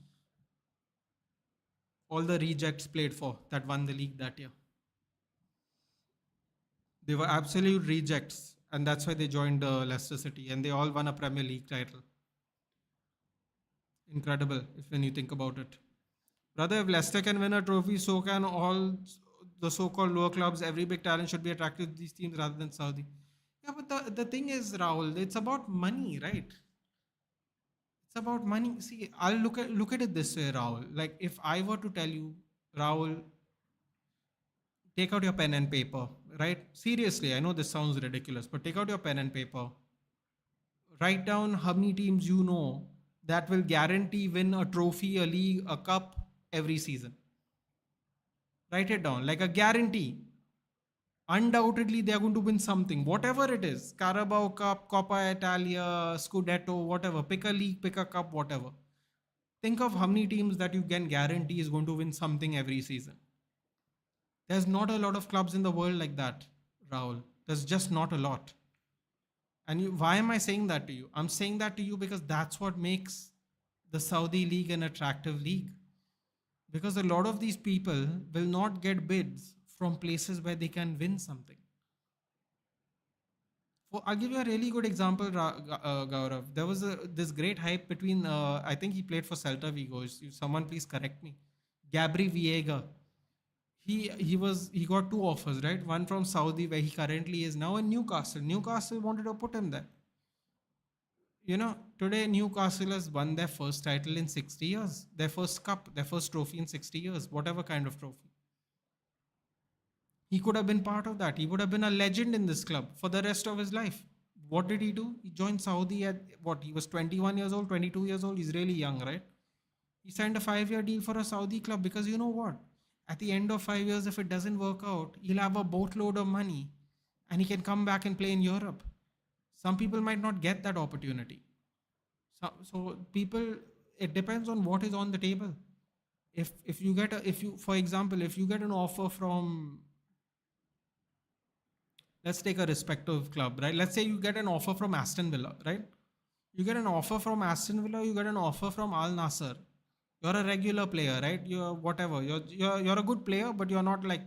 all the rejects played for that won the league that year. They were absolute rejects, and that's why they joined Leicester City, and they all won a Premier League title. Incredible, if when you think about it. Brother, if Leicester can win a trophy, so can all the so-called lower clubs. Every big talent should be attracted to these teams rather than Saudi. Yeah, but the thing is, Rahul, it's about money, right? It's about money. See, I'll look at it this way, Rahul. Like if I were to tell you, Rahul, take out your pen and paper, right? Seriously, I know this sounds ridiculous, but take out your pen and paper. Write down how many teams you know that will guarantee win a trophy, a league, a cup every season. Write it down like a guarantee. Undoubtedly, they are going to win something, whatever it is. Carabao Cup, Coppa Italia, Scudetto, whatever. Pick a league, pick a cup, whatever. Think of how many teams that you can guarantee is going to win something every season. There's not a lot of clubs in the world like that, Rahul. There's just not a lot. And why am I saying that to you? I'm saying that to you because that's what makes the Saudi league an attractive league. Because a lot of these people will not get bids from places where they can win something. I'll give you a really good example, Gaurav. There was this great hype between, I think he played for Celta Vigo. Someone please correct me. Gabri Viega. He got two offers, right? One from Saudi, where he currently is now, in Newcastle. Newcastle wanted to put him there. Today Newcastle has won their first title in 60 years, their first cup, their first trophy in 60 years, whatever kind of trophy. He could have been part of that. He would have been a legend in this club for the rest of his life. What did he do? He joined Saudi at what? He was 21 years old, 22 years old. He's really young, right? He signed a 5-year deal for a Saudi club because you know what? At the end of 5 years, if it doesn't work out, he'll have a boatload of money and he can come back and play in Europe. Some people might not get that opportunity. So people, it depends on what is on the table. For example, if you get an offer from, let's take a respective club, right? Let's say you get an offer from Aston Villa, right? You get an offer from Aston Villa, you get an offer from Al Nassr. You're a regular player, right? You're whatever. You're a good player, but you're not like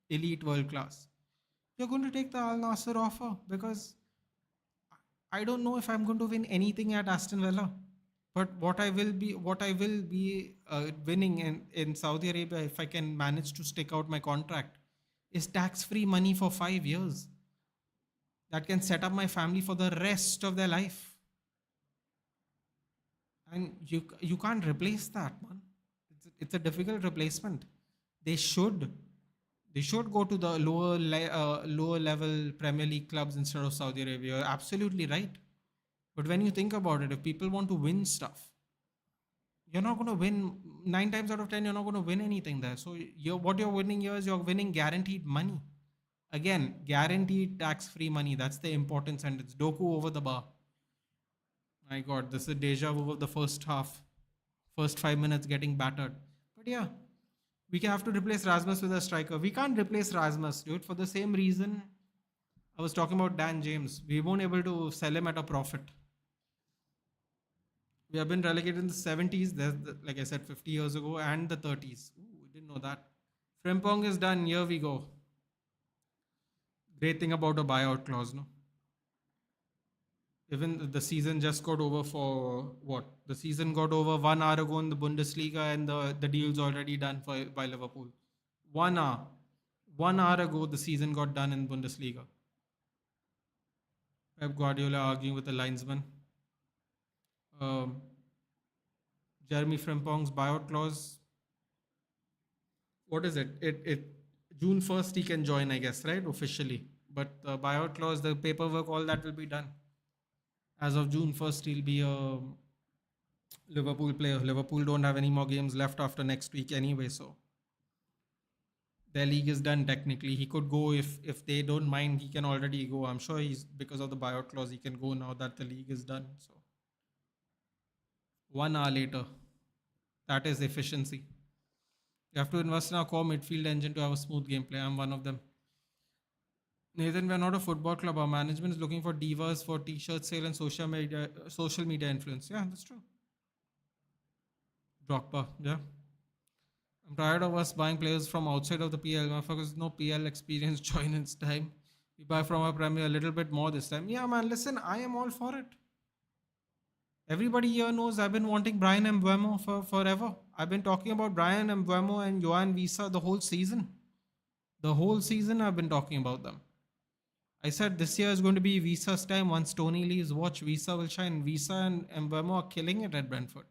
elite world class. You're going to take the Al Nassr offer because I don't know if I'm going to win anything at Aston Villa. But what I will be winning in Saudi Arabia, if I can manage to stick out my contract, is tax-free money for 5 years that can set up my family for the rest of their life. and you can't replace that, man. It's a difficult replacement. They should they should go to the lower level Premier League clubs instead of Saudi Arabia. You're absolutely right. But when you think about it, if people want to win stuff, you're not going to win 9 times out of 10. You're not going to win anything there. So what you're winning here is you're winning guaranteed money. Again, guaranteed tax-free money. That's the important sentence. Doku over the bar. My God, this is deja vu of the first half. First 5 minutes getting battered. But yeah, we can have to replace Rasmus with a striker. We can't replace Rasmus, dude, for the same reason I was talking about Dan James. We won't able to sell him at a profit. We have been relegated in the 70s, like I said, 50 years ago, and the 30s. Ooh, we didn't know that. Frimpong is done. Here we go. Great thing about a buyout clause, no? Even the season just got over for what? The season got over 1 hour ago in the Bundesliga, and the deal's already done by Liverpool. 1 hour. 1 hour ago, the season got done in Bundesliga. Pep Guardiola arguing with the linesman. Um, Jeremy Frimpong's buyout clause. What is it? It June 1st he can join, I guess, right? Officially. But the buyout clause, the paperwork, all that will be done. As of June 1st, he'll be a Liverpool player. Liverpool don't have any more games left after next week anyway, so their league is done technically. He could go if they don't mind. He can already go. I'm sure he's because of the buyout clause. He can go now that the league is done. So 1 hour later, that is efficiency. You have to invest in our core midfield engine to have a smooth gameplay. I'm one of them. Nathan, we're not a football club. Our management is looking for divas for t-shirt sale and social media influence. Yeah, that's true. Drogba, yeah. I'm tired of us buying players from outside of the PL. Motherfuckers, no PL experience, join its time. We buy from our Premier a little bit more this time. Yeah, man, listen, I am all for it. Everybody here knows I've been wanting Brian Mbeumo for forever. I've been talking about Brian Mbeumo and Johan Visa the whole season. The whole season I've been talking about them. I said this year is going to be Visa's time. Once Tony leaves, watch, Visa will shine. Visa and Mbeumo are killing it at Brentford.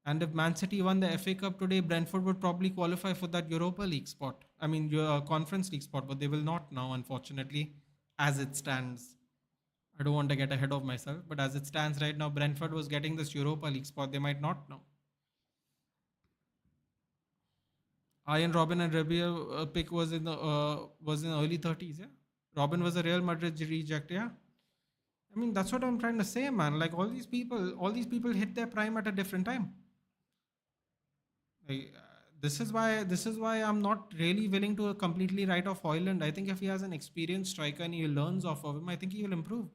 And if Man City won the FA Cup today, Brentford would probably qualify for that Europa League spot. I mean, your Conference League spot, but they will not now, unfortunately, as it stands. I don't want to get ahead of myself, but as it stands right now, Brentford was getting this Europa League spot. They might not now. Ian Robin and Rabia pick was in the early 30s. Yeah, Robin was a Real Madrid reject. Yeah, I mean that's what I'm trying to say, man. Like all these people hit their prime at a different time. This is why I'm not really willing to completely write off Hoyland. I think if he has an experienced striker and he learns off of him, I think he will improve.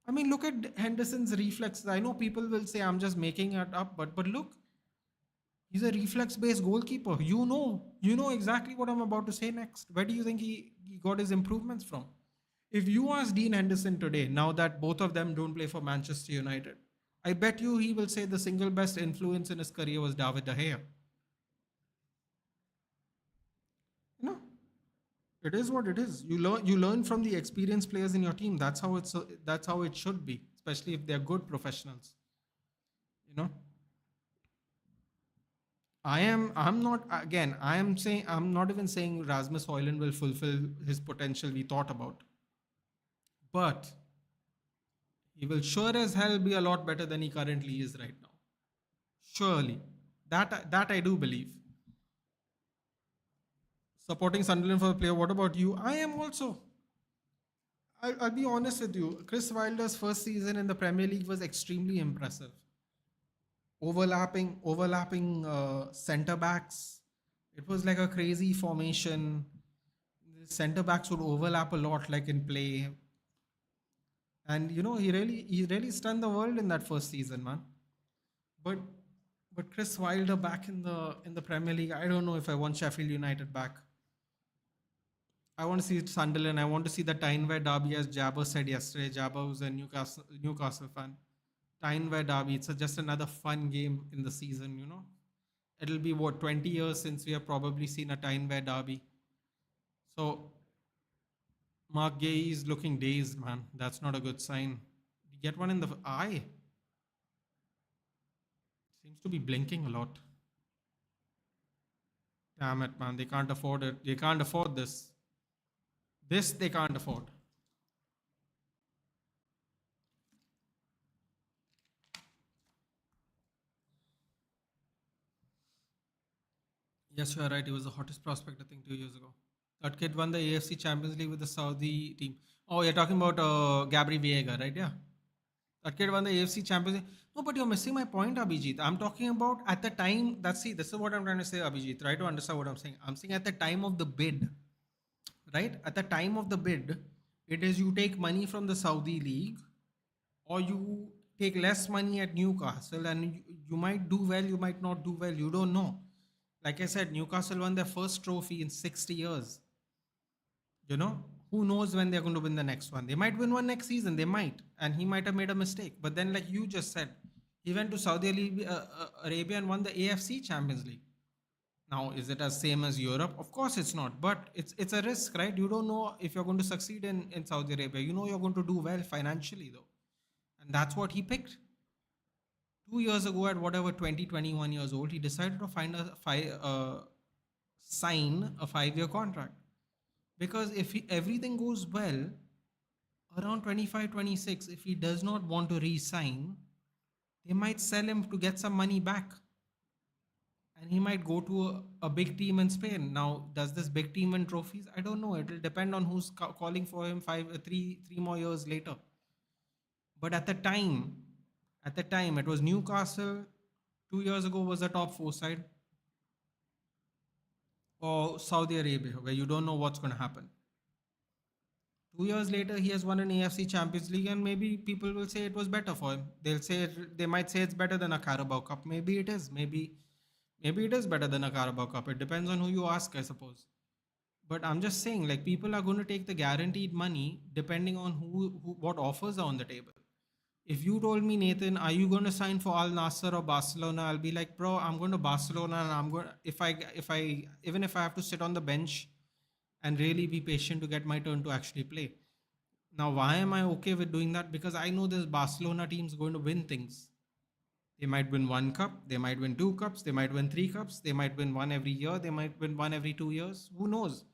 I mean, look at Henderson's reflexes. I know people will say I'm just making it up, but look, he's a reflex-based goalkeeper. You know exactly what I'm about to say next. Where do you think he got his improvements from? If you ask Dean Henderson today, now that both of them don't play for Manchester United, I bet you he will say the single best influence in his career was David De Gea. You know, it is what it is. You learn from the experienced players in your team. That's how it should be, especially if they're good professionals. You know, I'm not again. I'm not even saying Rasmus Højlund will fulfill his potential we thought about, but he will sure as hell be a lot better than he currently is right now. Surely, that I do believe. Supporting Sunderland for the player. What about you? I am also. I'll be honest with you. Chris Wilder's first season in the Premier League was extremely impressive. Overlapping center backs. It was like a crazy formation. The center backs would overlap a lot, like in play. And he really stunned the world in that first season, man. But but Chris Wilder back in the Premier League, I don't know if I want Sheffield United back. I want to see Sunderland. I want to see the Tyne-Ware derby, as Jabber said yesterday. Jabber was a Newcastle fan. Tyne-Ware derby. It's just another fun game in the season. It'll be what 20 years since we have probably seen a Tyne-Ware derby. So Mark Gay is looking dazed, man. That's not a good sign. Get one in the eye. Seems to be blinking a lot. Damn it, man. They can't afford it. They can't afford this. This they can't afford. Yes, you are right. He was the hottest prospect, I think, 2 years ago. That kid won the AFC Champions League with the Saudi team. Oh, you're talking about Gabri Viega, right? Yeah. That kid won the AFC Champions League. No, but you're missing my point, Abhijit. I'm talking about at the time. This is what I'm trying to say, Abhijit. Try to understand what I'm saying. I'm saying at the time of the bid, right? At the time of the bid, it is you take money from the Saudi league, or you take less money at Newcastle, and you might do well, you might not do well. You don't know. Like I said, Newcastle won their first trophy in 60 years. You know, who knows when they're going to win the next one? They might win one next season. They might, and he might have made a mistake. But then, like you just said, he went to Arabia and won the AFC Champions League. Now, is it as same as Europe? Of course, it's not. But it's a risk, right? You don't know if you're going to succeed in Saudi Arabia. You know you're going to do well financially, though, and that's what he picked. 2 years ago, at whatever 20, 21 years old, he decided to sign a 5-year contract. Because if everything goes well, around 25, 26, if he does not want to re-sign, they might sell him to get some money back. And he might go to a big team in Spain. Now, does this big team win trophies? I don't know. It will depend on who's calling for him three more years later. But at the time, it was Newcastle. 2 years ago was the top 4 side. Or Saudi Arabia, where you don't know what's going to happen. 2 years later, he has won an AFC Champions League, and maybe people will say it was better for him. They might say it's better than a Carabao Cup. Maybe it is. Maybe it is better than a Carabao Cup. It depends on who you ask, I suppose. But I'm just saying, like, people are going to take the guaranteed money depending on what offers are on the table. If you told me, Nathan, are you going to sign for Al Nassr or Barcelona? I'll be like, bro, I'm going to Barcelona, and I'm going. Even if I have to sit on the bench and really be patient to get my turn to actually play. Now, why am I okay with doing that? Because I know this Barcelona team's going to win things. They might win 1 cup, they might win 2 cups, they might win 3 cups, they might win one every year, they might win one every 2 years. Who knows?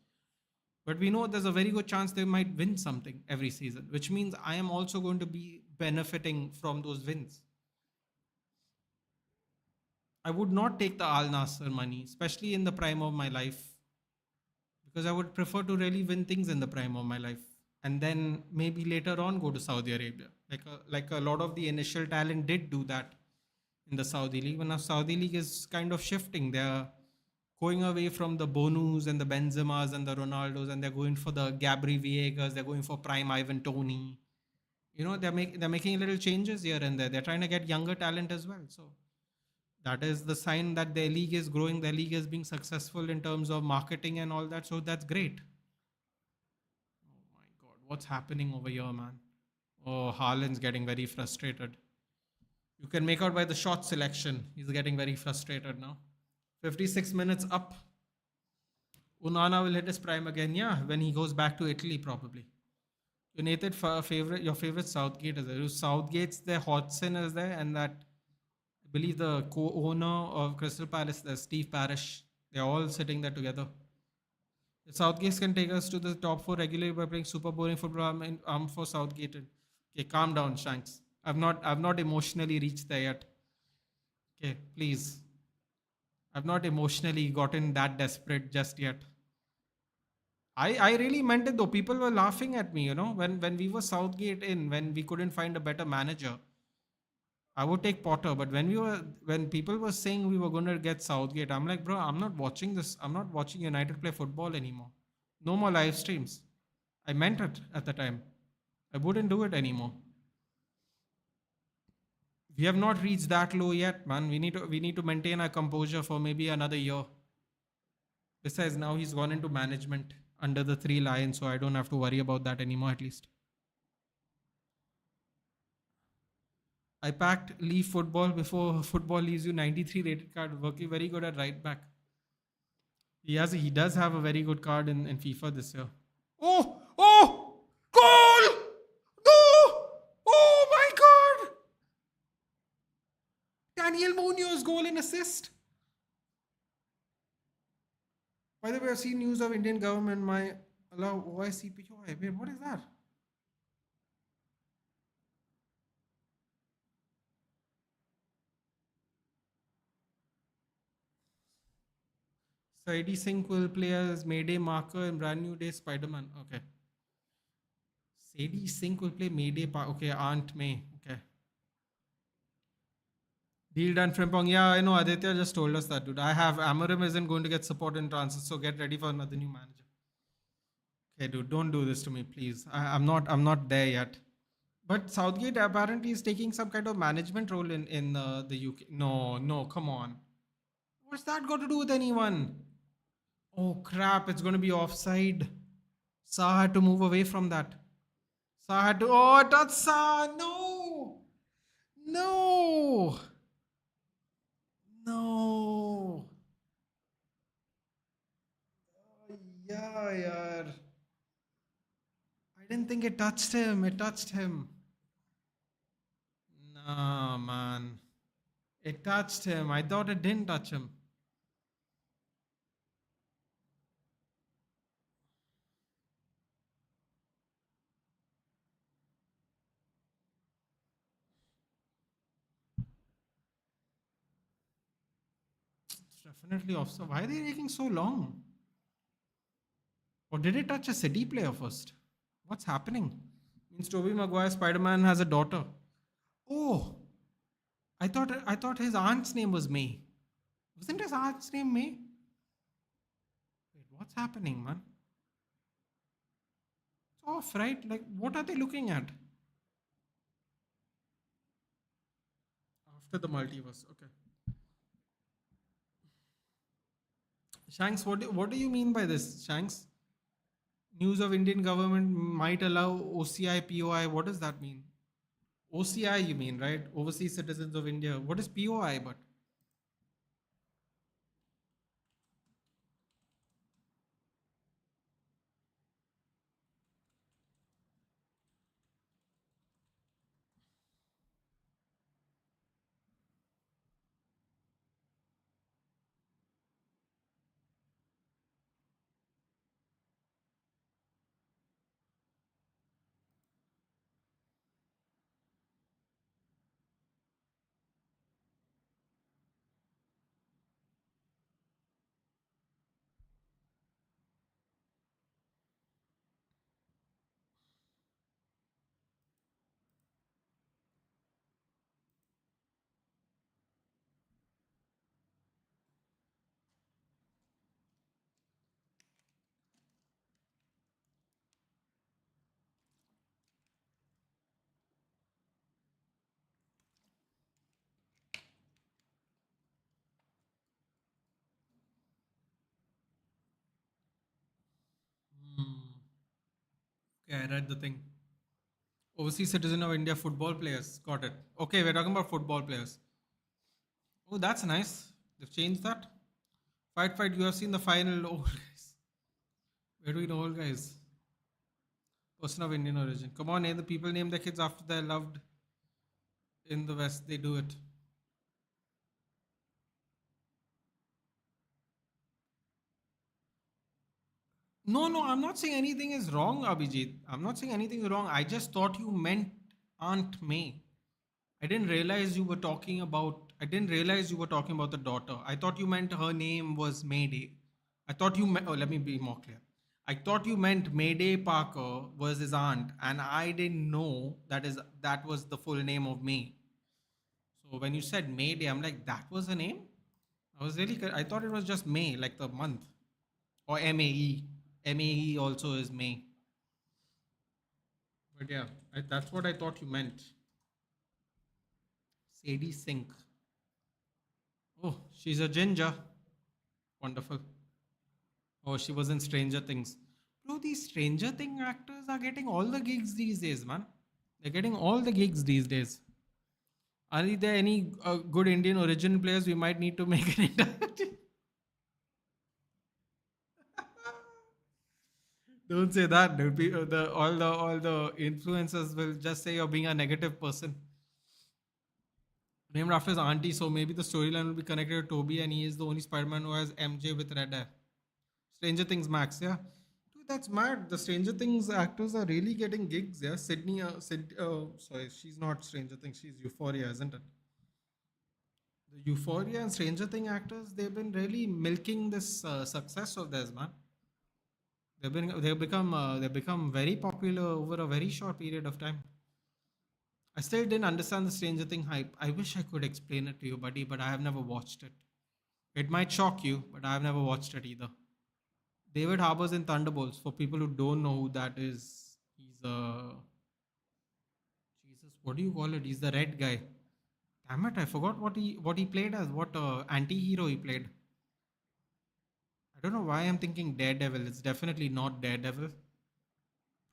But we know there's a very good chance they might win something every season, which means I am also going to be benefiting from those wins. I would not take the Al Nassr money, especially in the prime of my life, because I would prefer to really win things in the prime of my life, and then maybe later on go to Saudi Arabia. Like a lot of the initial talent did do that in the Saudi League. But now Saudi League is kind of shifting. They're going away from the Bonus and the Benzemas and the Ronaldos, and they're going for the Gabri Viegas. They're going for prime Ivan Toney. You know, they're making little changes here and there. They're trying to get younger talent as well. So that is the sign that their league is growing. Their league is being successful in terms of marketing and all that. So that's great. Oh my God, what's happening over here, man? Oh, Haaland's getting very frustrated. You can make out by the shot selection. He's getting very frustrated now. 56 minutes up. Unana will hit his prime again. Yeah, when he goes back to Italy, probably. Your favorite Southgate is there. Southgate's there, Hodgson is there, and that, I believe, the co-owner of Crystal Palace, Steve Parish. They're all sitting there together. If Southgate can take us to the top 4 regularly by playing super boring football, I'm for Southgate. Okay, calm down, Shanks. I've not emotionally reached there yet. Okay, please. I've not emotionally gotten that desperate just yet. I really meant it though. People were laughing at me, when we were Southgate when we couldn't find a better manager. I would take Potter, but when people were saying we were going to get Southgate, I'm like, bro, I'm not watching this. I'm not watching United play football anymore. No more live streams. I meant it at the time. I wouldn't do it anymore. We have not reached that low yet, man. We need to maintain our composure for maybe another year. Besides, now he's gone into management under the 3 Lions, so I don't have to worry about that anymore, at least. I packed Leave Football before football leaves you. 93 rated card, working very good at right back. He does have a very good card in FIFA this year. Oh! Goal! No! Oh my God! Daniel Munoz goal assist. By the way, I've seen news of Indian government might allow OICPOI. Wait, what is that? Sadie Sink will play as Mayday marker in Brand New Day Spider-Man. Okay. Sadie Sink will play Mayday. Okay, Aunt May. Okay. Deal done, Frimpong. Yeah, I know. Aditya just told us that, dude. I have Amarim isn't going to get support in transit, so get ready for another new manager. Okay, dude, don't do this to me, please. I'm not there yet. But Southgate apparently is taking some kind of management role in the UK. No, no, come on. What's that got to do with anyone? Oh crap! It's going to be offside. Sa had to move away from that. Sa had to. Oh, that's Sa. No, no, no. Yeah, yeah. I didn't think it touched him. It touched him. Nah, man. It touched him. I thought it didn't touch him. It's definitely offside. Why are they taking so long? Or did it touch a City player first? What's happening? Means Tobey Maguire Spider Man has a daughter. Oh, I thought his aunt's name was May. Wasn't his aunt's name May? Wait, what's happening, man? It's off, right? Like, what are they looking at? After the multiverse, okay. Shanks, what do you mean by this, Shanks? News of Indian government might allow OCI POI. What does that mean? OCI, you mean, right? Overseas Citizens of India. What is POI? But okay, I read the thing. Overseas Citizen of India football players. Got it. Okay, we're talking about football players. Oh, that's nice. They've changed that. Fight, fight. You have seen the final. Oh, guys. Where do we know, guys? Person of Indian origin. Come on, the people name their kids after their loved in the West. They do it. No, no, I'm not saying anything is wrong, Abhijit. I'm not saying anything is wrong. I just thought you meant Aunt May. I didn't realize you were talking about. I didn't realize you were talking about the daughter. I thought you meant her name was Mayday. I thought you meant. Oh, let me be more clear. I thought you meant Mayday Parker was his aunt, and I didn't know that was the full name of May. So when you said Mayday, I'm like, that was her name. I was really. I thought it was just May, like the month, or MAE. MAE also is May. But yeah, that's what I thought you meant. Sadie Sink. Oh, she's a ginger. Wonderful. Oh, she was in Stranger Things. Bro, these Stranger Thing actors are getting all the gigs these days, man. They're getting all the gigs these days. Are there any good Indian origin players we might need to make an entire team? Don't say that, dude. All the influencers will just say you're being a negative person. named after his auntie. So maybe the storyline will be connected to Toby, and he is the only Spider-Man who has MJ with red hair. Stranger Things Max, yeah. Dude, that's mad. The Stranger Things actors are really getting gigs, yeah. Sorry, she's not Stranger Things. She's Euphoria, isn't it? The Euphoria and Stranger Thing actors, they've been really milking this success of theirs, man. They've become very popular over a very short period of time. I still didn't understand the Stranger Thing hype. I wish I could explain it to you, buddy, but I have never watched it. It might shock you, but I have never watched it either. David Harbour's in Thunderbolts. For people who don't know who that is, he's a Jesus. What do you call it? He's the red guy. Damn it! I forgot what he played as. What anti-hero he played. I don't know why I'm thinking Daredevil. It's definitely not Daredevil.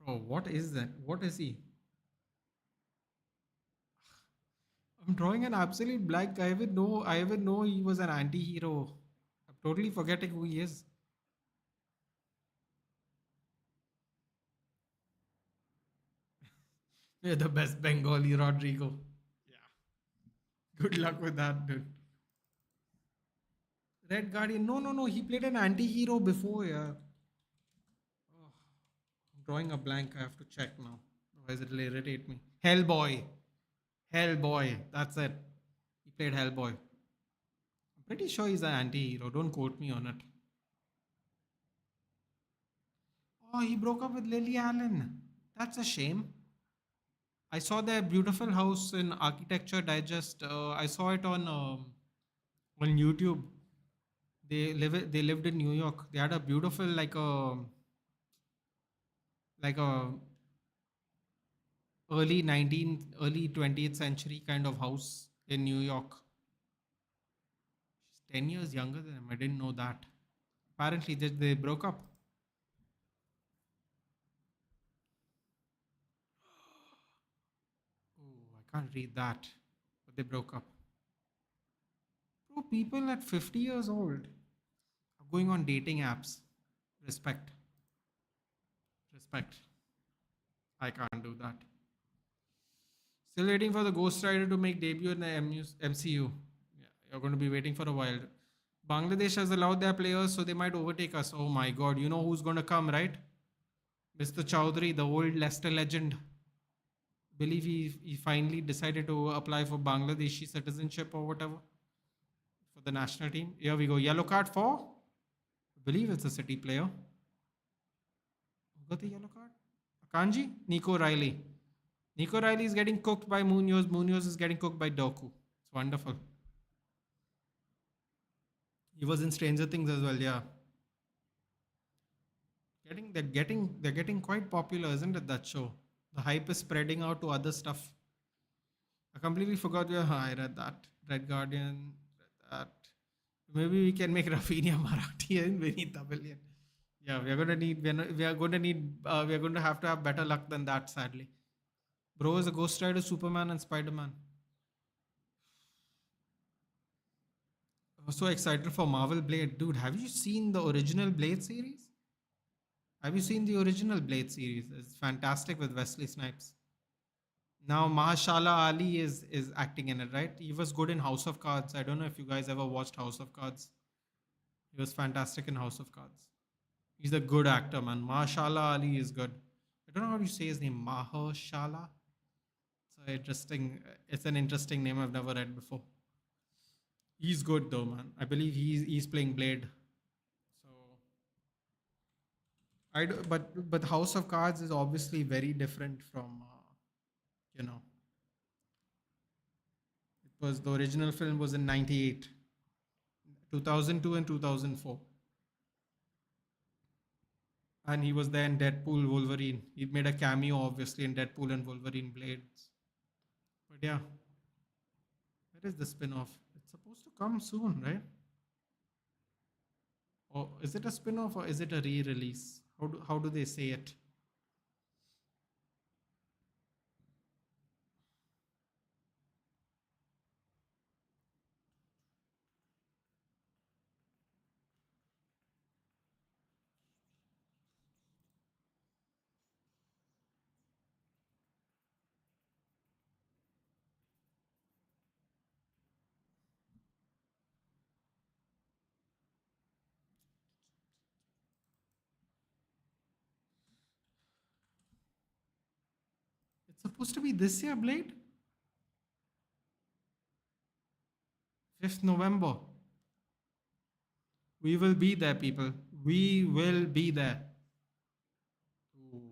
Bro, what is that? What is he? I'm drawing an absolute blank. I even know he was an anti-hero. I'm totally forgetting who he is. You're the best Bengali, Rodrigo. Yeah. Good luck with that, dude. Red Guardian. No, no, no. He played an anti-hero before, yeah. Oh, I'm drawing a blank. I have to check now. Otherwise it'll irritate me. Hellboy. Hellboy. That's it. He played Hellboy. I'm pretty sure he's an anti-hero. Don't quote me on it. Oh, he broke up with Lily Allen. That's a shame. I saw their beautiful house in Architecture Digest. I saw it on YouTube. They lived in New York. They had a beautiful like a early 20th century kind of house in New York. She's 10 years younger than him. I didn't know that. Apparently they broke up. Oh, I can't read that. But they broke up. Bro, people at 50 years old are going on dating apps. Respect. Respect. I can't do that. Still waiting for the Ghost Rider to make debut in the MCU. Yeah, you're going to be waiting for a while. Bangladesh has allowed their players, so they might overtake us. Oh my god, you know who's going to come, right? Mr. Chowdhury, the old Leicester legend. Believe he finally decided to apply for Bangladeshi citizenship or whatever for the national team. Here we go. Yellow card for? I believe it's a City player. Who got the yellow card? Akanji? Nico Riley. Nico Riley is getting cooked by Munoz. Munoz is getting cooked by Doku. It's wonderful. He was in Stranger Things as well, yeah. They're getting quite popular, isn't it? That show. The hype is spreading out to other stuff. I completely forgot where I read that. Red Guardian. Read that. Maybe we can make Rafinha Marathi and Vinny Billion. Yeah, we are going to have to have better luck than that, sadly. Bro is a Ghost Rider, Superman, and Spider Man. I was so excited for Marvel Blade. Dude, have you seen the original Blade series? Have you seen the original Blade series? It's fantastic with Wesley Snipes. Now Mahashala Ali is acting in it, right? He was good in House of Cards. I don't know if you guys ever watched House of Cards. He was fantastic in House of Cards. He's a good actor, man. Mahashala Ali is good. I don't know how you say his name. Mahashala. It's an interesting name I've never read before. He's good though, man. I believe he's playing Blade. So but House of Cards is obviously very different from you know it was the original film was in 98, 2002 and 2004, and he was there in Deadpool Wolverine. He made a cameo obviously in Deadpool and Wolverine Blades. But yeah, where is the spin-off? It's supposed to come soon, right? Or is it a spin-off or is it a re-release? How do they say it? Supposed to be this year, Blade? 5th November. We will be there, people. We will be there. Ooh,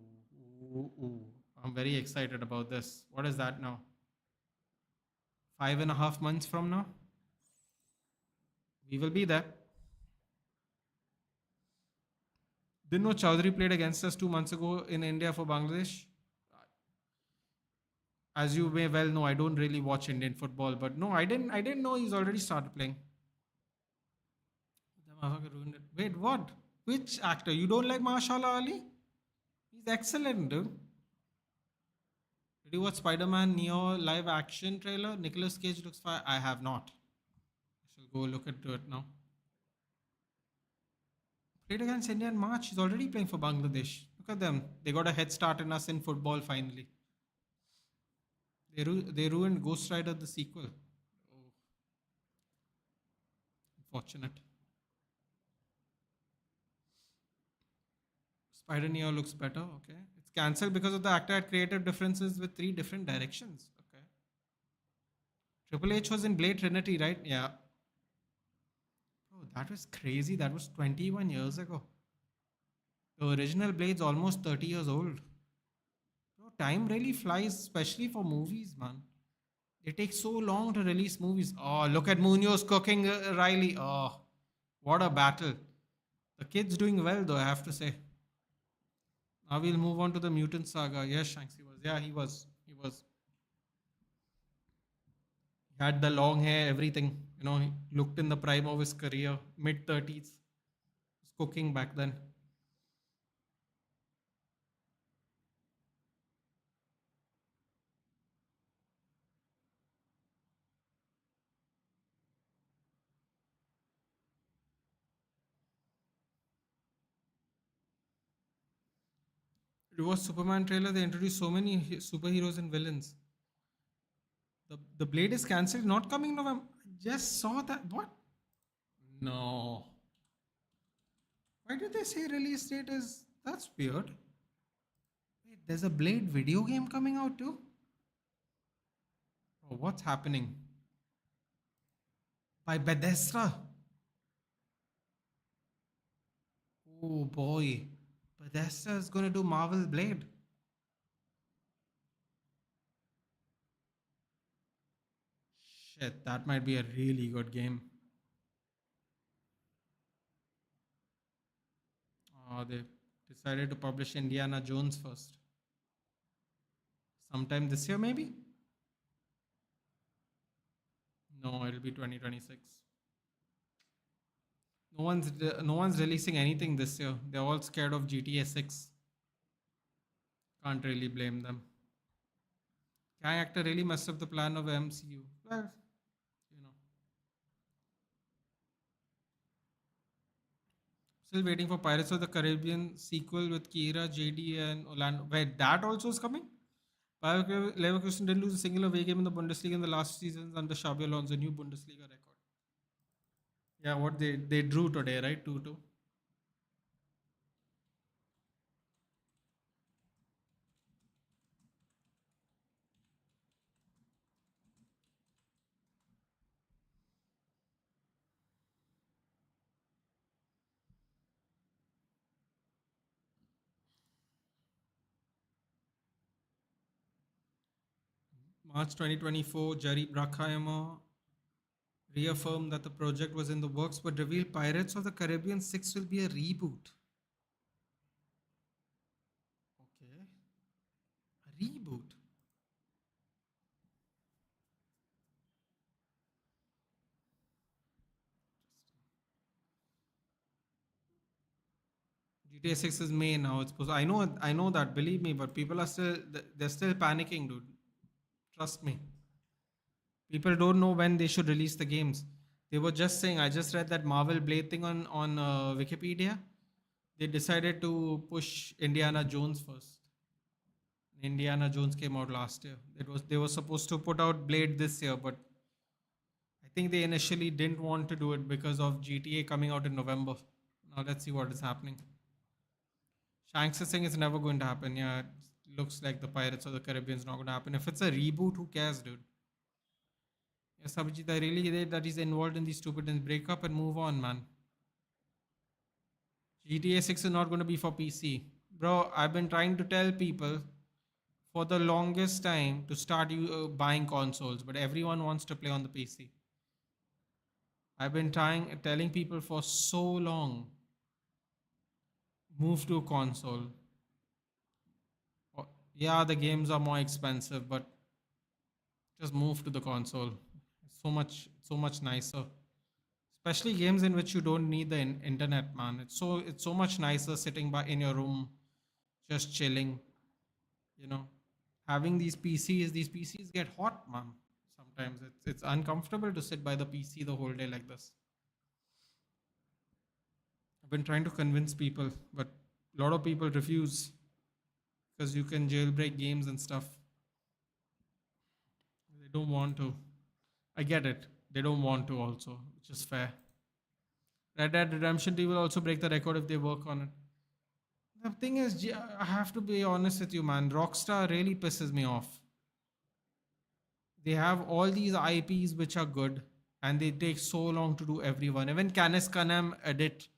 ooh, ooh. I'm very excited about this. What is that now? 5.5 months from now? We will be there. Didn't know Chowdhury played against us 2 months ago in India for Bangladesh. As you may well know, I don't really watch Indian football, but no, I didn't. I didn't know he's already started playing. The motherfucker ruined it. Wait, what? Which actor? You don't like Mashallah Ali? He's excellent, dude. Did you watch Spider-Man Neo live action trailer? Nicolas Cage looks fine. I have not. I shall go look into it now. Played against India in March. He's already playing for Bangladesh. Look at them. They got a head start in us in football finally. They ruined Ghost Rider the sequel. Oh, unfortunate. Spider Neo looks better. Okay. It's cancelled because of the actor had creative differences with three different directions. Okay. Triple H was in Blade Trinity, right? Yeah. Oh, that was crazy. That was 21 years ago. The original Blade's almost 30 years old. Bro, time really flies, especially for movies, man. They take so long to release movies. Oh, look at Munoz cooking Riley. Oh, what a battle. The kid's doing well, though, I have to say. Now we'll move on to the Mutant Saga. Yes, Shanks, he was. Yeah, he was. He was. He had the long hair, everything. He looked in the prime of his career, mid 30s. Was cooking back then. It was Superman trailer. They introduced so many superheroes and villains. The Blade is cancelled, not coming November. I just saw that. What? No. Why did they say release date is? That's weird. Wait, there's a Blade video game coming out too? Oh, what's happening? By Bethesda. Oh boy. Bethesda is gonna do Marvel Blade. Shit, that might be a really good game. They decided to publish Indiana Jones first. Sometime this year, maybe? No, it'll be 2026. No one's releasing anything this year. They're all scared of GTA 6. Can't really blame them. Kang actor really messed up the plan of MCU. Well, you know. Still waiting for Pirates of the Caribbean sequel with Kira, JD, and Orlando. Wait, that also is coming? Bayer Leverkusen didn't lose a single away game in the Bundesliga in the last seasons under Xabi Alonso, new Bundesliga record. Yeah, what they drew today, right? 2-2. March 2024, Jerry Bruckheimer reaffirmed that the project was in the works but revealed Pirates of the Caribbean 6 will be a reboot. Okay. A reboot. GTA 6 is May now. It's supposed. I know that. Believe me, but people are they're still panicking, dude. Trust me. People don't know when they should release the games. They were just saying. I just read that Marvel Blade thing on Wikipedia. They decided to push Indiana Jones first. Indiana Jones came out last year. They were supposed to put out Blade this year, but I think they initially didn't want to do it because of GTA coming out in November. Now let's see what is happening. Shanks is saying it's never going to happen. Yeah, looks like the Pirates of the Caribbean is not going to happen. If it's a reboot, who cares, dude? Yes, Abhijit, I really hate that he's involved in these stupid things. Break up and move on, man. GTA 6 is not going to be for PC. Bro, I've been trying to tell people for the longest time to start buying consoles, but everyone wants to play on the PC. I've been telling people for so long, move to a console. Yeah, the games are more expensive, but just move to the console. It's so much nicer. Especially games in which you don't need the internet, man. It's so much nicer sitting by in your room, just chilling. You know, having these PCs get hot, man. Sometimes it's uncomfortable to sit by the PC the whole day like this. I've been trying to convince people, but a lot of people refuse because you can jailbreak games and stuff. They don't want to. I get it. They don't want to also, which is fair. Red Dead Redemption 2 will also break the record if they work on it. The thing is, I have to be honest with you, man. Rockstar really pisses me off. They have all these IPs which are good, and they take so long to do everyone. Even Canis Canam edit.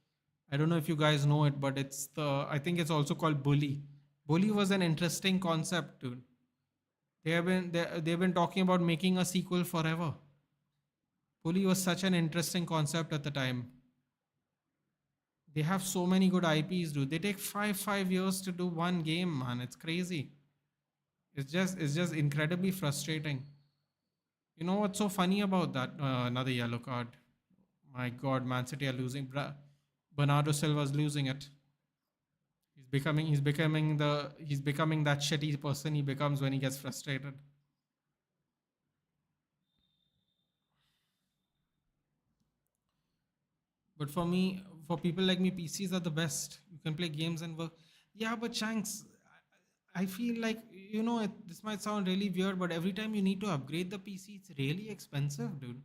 I don't know if you guys know it, but I think it's also called Bully. Bully was an interesting concept, dude. They've been talking about making a sequel forever. Bully was such an interesting concept at the time. They have so many good IPs, dude. They take five years to do one game, man. It's crazy. It's just incredibly frustrating. You know what's so funny about that? Another yellow card. My God, Man City are losing. Bernardo Silva's losing it. He's becoming that shitty person he becomes when he gets frustrated. But for me, for people like me, PCs are the best. You can play games and work. Yeah, but Shanks, I feel like this might sound really weird, but every time you need to upgrade the PC, it's really expensive, dude.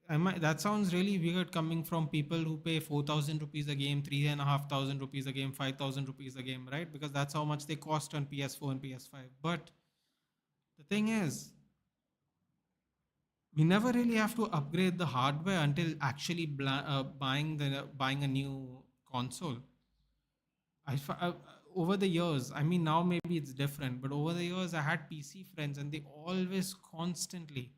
That sounds really weird coming from people who pay 4,000 rupees a game, 3,500 rupees a game, 5,000 rupees a game, right? Because that's how much they cost on PS4 and PS5. But the thing is, we never really have to upgrade the hardware until actually buying a new console. Over the years, I mean, now maybe it's different, but over the years, I had PC friends, and they always constantly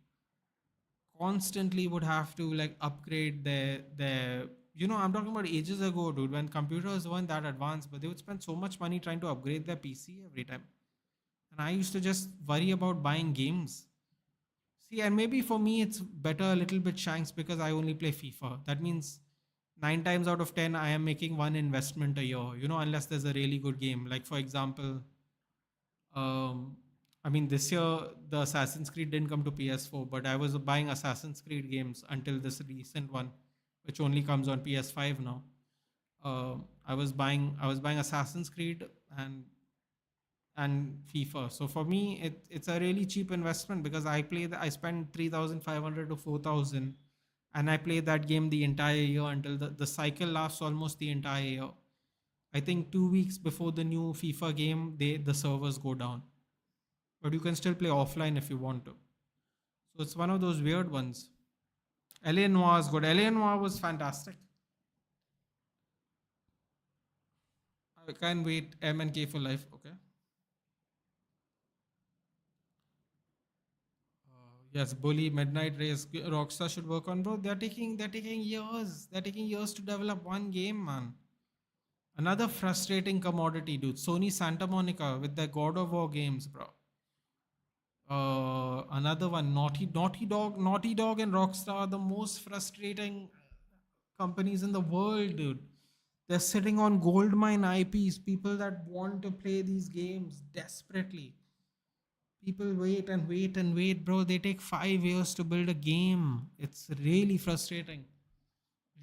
would have to like upgrade their. I'm talking about ages ago, dude, when computers weren't that advanced, but they would spend so much money trying to upgrade their PC every time, and I used to just worry about buying games. See, and maybe for me it's better a little bit, Shanks, because I only play FIFA. That means 9 times out of 10 I am making one investment a year, unless there's a really good game. Like, for example, um, I mean, this year the Assassin's Creed didn't come to PS4, but I was buying Assassin's Creed games until this recent one, which only comes on PS5 now. I was buying Assassin's Creed and FIFA. So for me, it's a really cheap investment because I spend 3,500 to 4,000, and I play that game the entire year until the cycle lasts almost the entire year. I think 2 weeks before the new FIFA game, the servers go down, but you can still play offline if you want to. So it's one of those weird ones. LA Noir is good. LA Noir was fantastic. I can't wait. M and K for life. Okay. Yes, Bully, Midnight Race, Rockstar should work on, bro. They're taking years. They're taking years to develop one game, man. Another frustrating commodity, dude. Sony Santa Monica with their God of War games, bro. Another one, Naughty Dog, and Rockstar are the most frustrating companies in the world, dude. They're sitting on goldmine IPs. People that want to play these games desperately. People wait and wait and wait, bro. They take 5 years to build a game. It's really frustrating.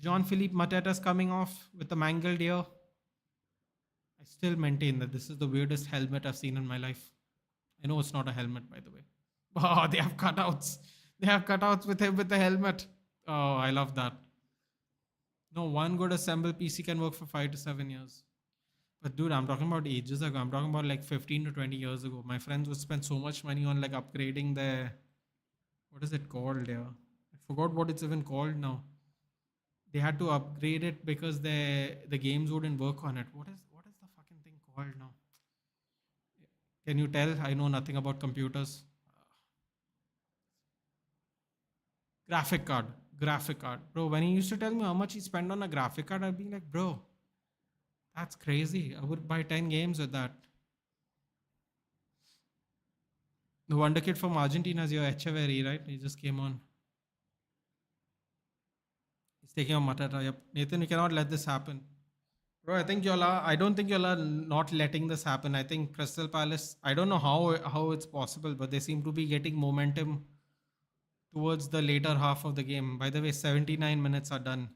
Jean Philippe Mateta's coming off with the mangled ear. I still maintain that this is the weirdest helmet I've seen in my life. I know it's not a helmet, by the way. Oh, they have cutouts. They have cutouts with him with the helmet. Oh, I love that. No, one good assembled PC can work for 5 to 7 years. But dude, I'm talking about ages ago. I'm talking about like 15 to 20 years ago. My friends would spend so much money on like upgrading their, what is it called? Yeah, I forgot what it's even called now. They had to upgrade it because the games wouldn't work on it. What is the fucking thing called now? Can you tell? I know nothing about computers. Graphic card, graphic card, bro. When he used to tell me how much he spent on a graphic card, I'd be like, bro, that's crazy. I would buy 10 games with that. The wonder kid from Argentina is your Echeverry, right? He just came on. He's taking on Matata. Yep. Nathan, you cannot let this happen. Bro, I don't think y'all are not letting this happen. I think Crystal Palace, I don't know how it's possible, but they seem to be getting momentum towards the later half of the game. By the way, 79 minutes are done.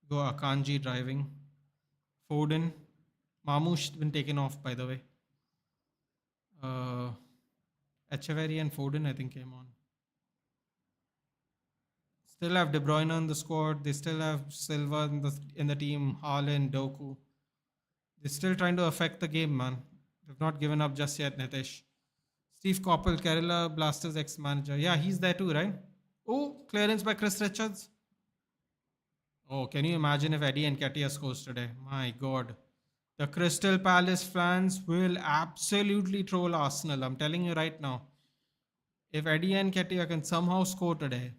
Go Akanji driving. Foden. Mamouche been taken off, by the way. Echeverry and Foden, I think, came on. Still have De Bruyne on the squad. They still have Silva in the team. Haaland, Doku. They're still trying to affect the game, man. They've not given up just yet, Nitish. Steve Coppell, Kerala Blasters ex-manager. Yeah, he's there too, right? Oh, clearance by Chris Richards. Oh, can you imagine if Eddie Nketiah scores today? My God. The Crystal Palace fans will absolutely troll Arsenal. I'm telling you right now. If Eddie Nketiah can somehow score today,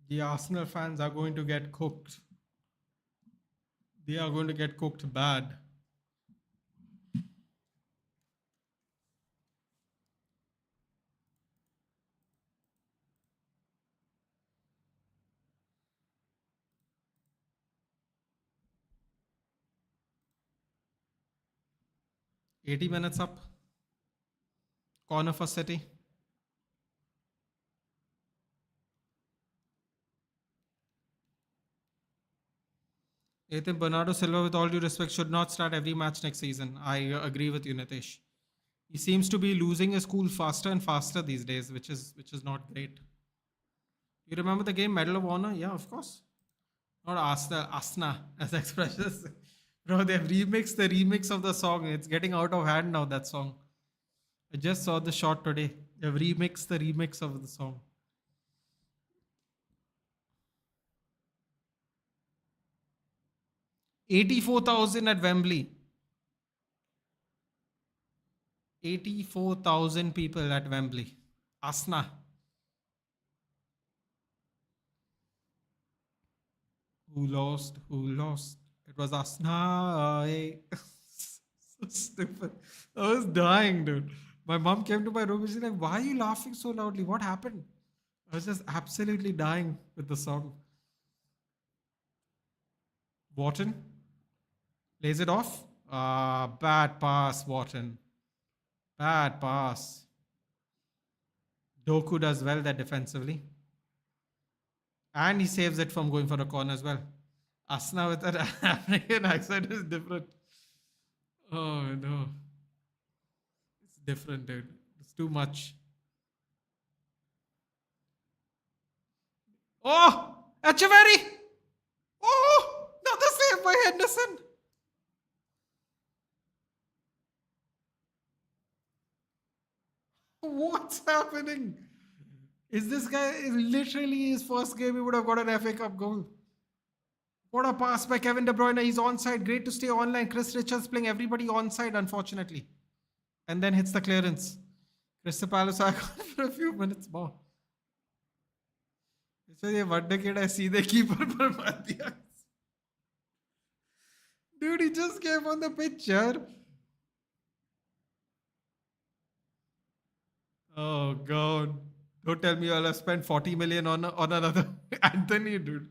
the Arsenal fans are going to get cooked. They are going to get cooked bad. Eighty minutes up. Corner for City. Ethan Bernardo Silva, with all due respect, should not start every match next season. I agree with you, Nitish. He seems to be losing his cool faster and faster these days, which is not great. You remember the game Medal of Honor? Yeah, of course. Not Asna, as expresses. Bro, they've remixed the remix of the song. It's getting out of hand now, that song. I just saw the shot today. They've remixed the remix of the song. 84,000 at Wembley. 84,000 people at Wembley. Asna. Who lost? Who lost? It was Asna. So stupid. I was dying, dude. My mom came to my room and she's like, why are you laughing so loudly? What happened? I was just absolutely dying with the song. Wharton lays it off. Bad pass, Wharton. Bad pass. Doku does well there defensively. And he saves it from going for a corner as well. Asna with that African accent is different. Oh no. It's different, dude. It's too much. Oh! Echeverry! Oh! Another save by Henderson! What's happening? Is this guy literally his first game? He would have got an FA Cup goal. What a pass by Kevin De Bruyne. He's onside. Great to stay online. Chris Richards playing everybody onside, unfortunately. And then hits the clearance. Crystal Palace are gone for a few minutes more. So ये वड्डे केड़ा सीधे keeper पर मार दिया. Dude, he just came on the picture. Oh God. Don't tell me I'll have spent 40 million on another Anthony, dude.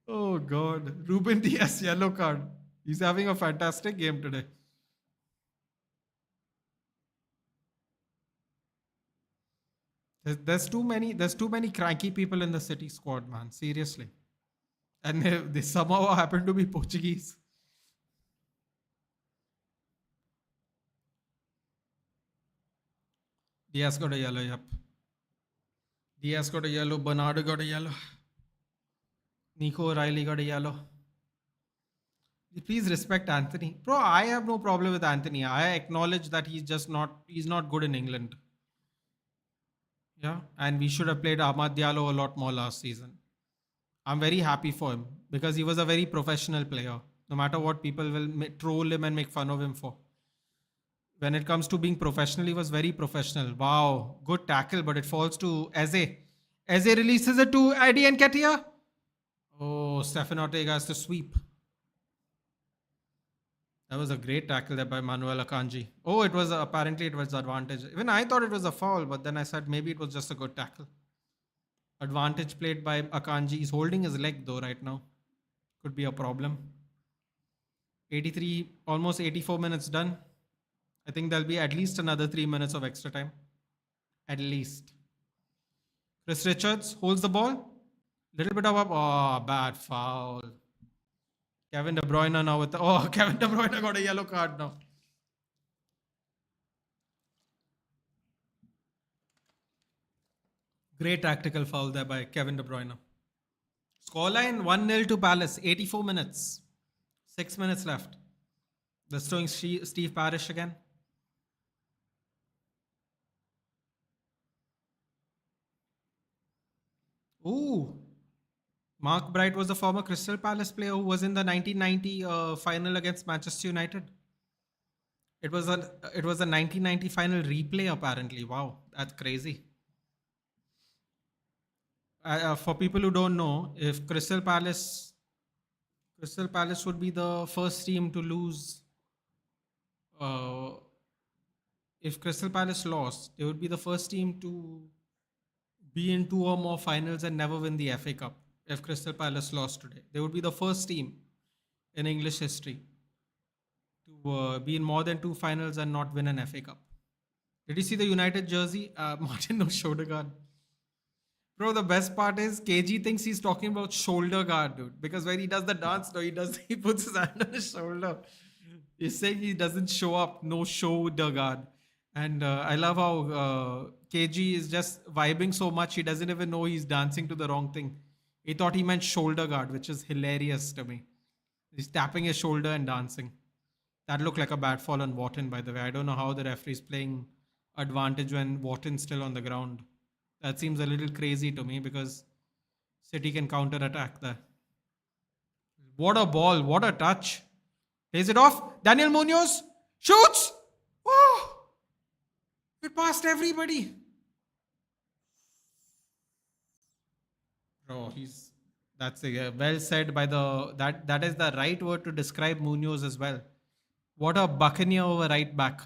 Oh God. Ruben Diaz, yellow card. He's having a fantastic game today. There's too many cranky people in the City squad, man. Seriously. And they somehow happen to be Portuguese. Diaz got a yellow, yep. Diaz got a yellow. Bernardo got a yellow. Nico O'Reilly got a yellow. Please respect Anthony. Bro, I have no problem with Anthony. I acknowledge that he's not good in England. Yeah. And we should have played Ahmad Diallo a lot more last season. I'm very happy for him because he was a very professional player. No matter what people will troll him and make fun of him for. When it comes to being professional, he was very professional. Wow. Good tackle, but it falls to Eze. Eze releases it to Eddie and Ketia. Oh, Stefan Ortega has to sweep. That was a great tackle there by Manuel Akanji. Oh, apparently it was advantage. Even I thought it was a foul, but then I said maybe it was just a good tackle. Advantage played by Akanji. He's holding his leg though right now. Could be a problem. 83, almost 84 minutes done. I think there'll be at least another 3 minutes of extra time. At least. Chris Richards holds the ball. Little bit of a bad foul. Kevin De Bruyne now with Kevin De Bruyne got a yellow card now. Great tactical foul there by Kevin De Bruyne. Scoreline 1-0 to Palace, 84 minutes. 6 minutes left. They're showing Steve Parish again. Ooh. Mark Bright was a former Crystal Palace player who was in the 1990 final against Manchester United. It was a 1990 final replay apparently. Wow, that's crazy. For people who don't know, if Crystal Palace would be the first team to lose. If Crystal Palace lost, they would be the first team to be in 2 or more finals and never win the FA Cup. If Crystal Palace lost today, they would be the first team in English history to be in more than 2 finals and not win an FA Cup. Did you see the United jersey? Martin no shoulder guard. Bro, the best part is KG thinks he's talking about shoulder guard, dude. Because when he does the dance, he puts his hand on his shoulder. He's saying he doesn't show up, no shoulder guard. And I love how KG is just vibing so much, he doesn't even know he's dancing to the wrong thing. He thought he meant shoulder guard, which is hilarious to me. He's tapping his shoulder and dancing. That looked like a bad fall on Wharton, by the way. I don't know how the referee's playing advantage when Wharton's still on the ground. That seems a little crazy to me because City can counter attack there. What a ball, what a touch. Plays it off. Daniel Munoz shoots. Oh, it passed everybody. Bro, that's well said by that is the right word to describe Munoz as well. What a buccaneer over right back.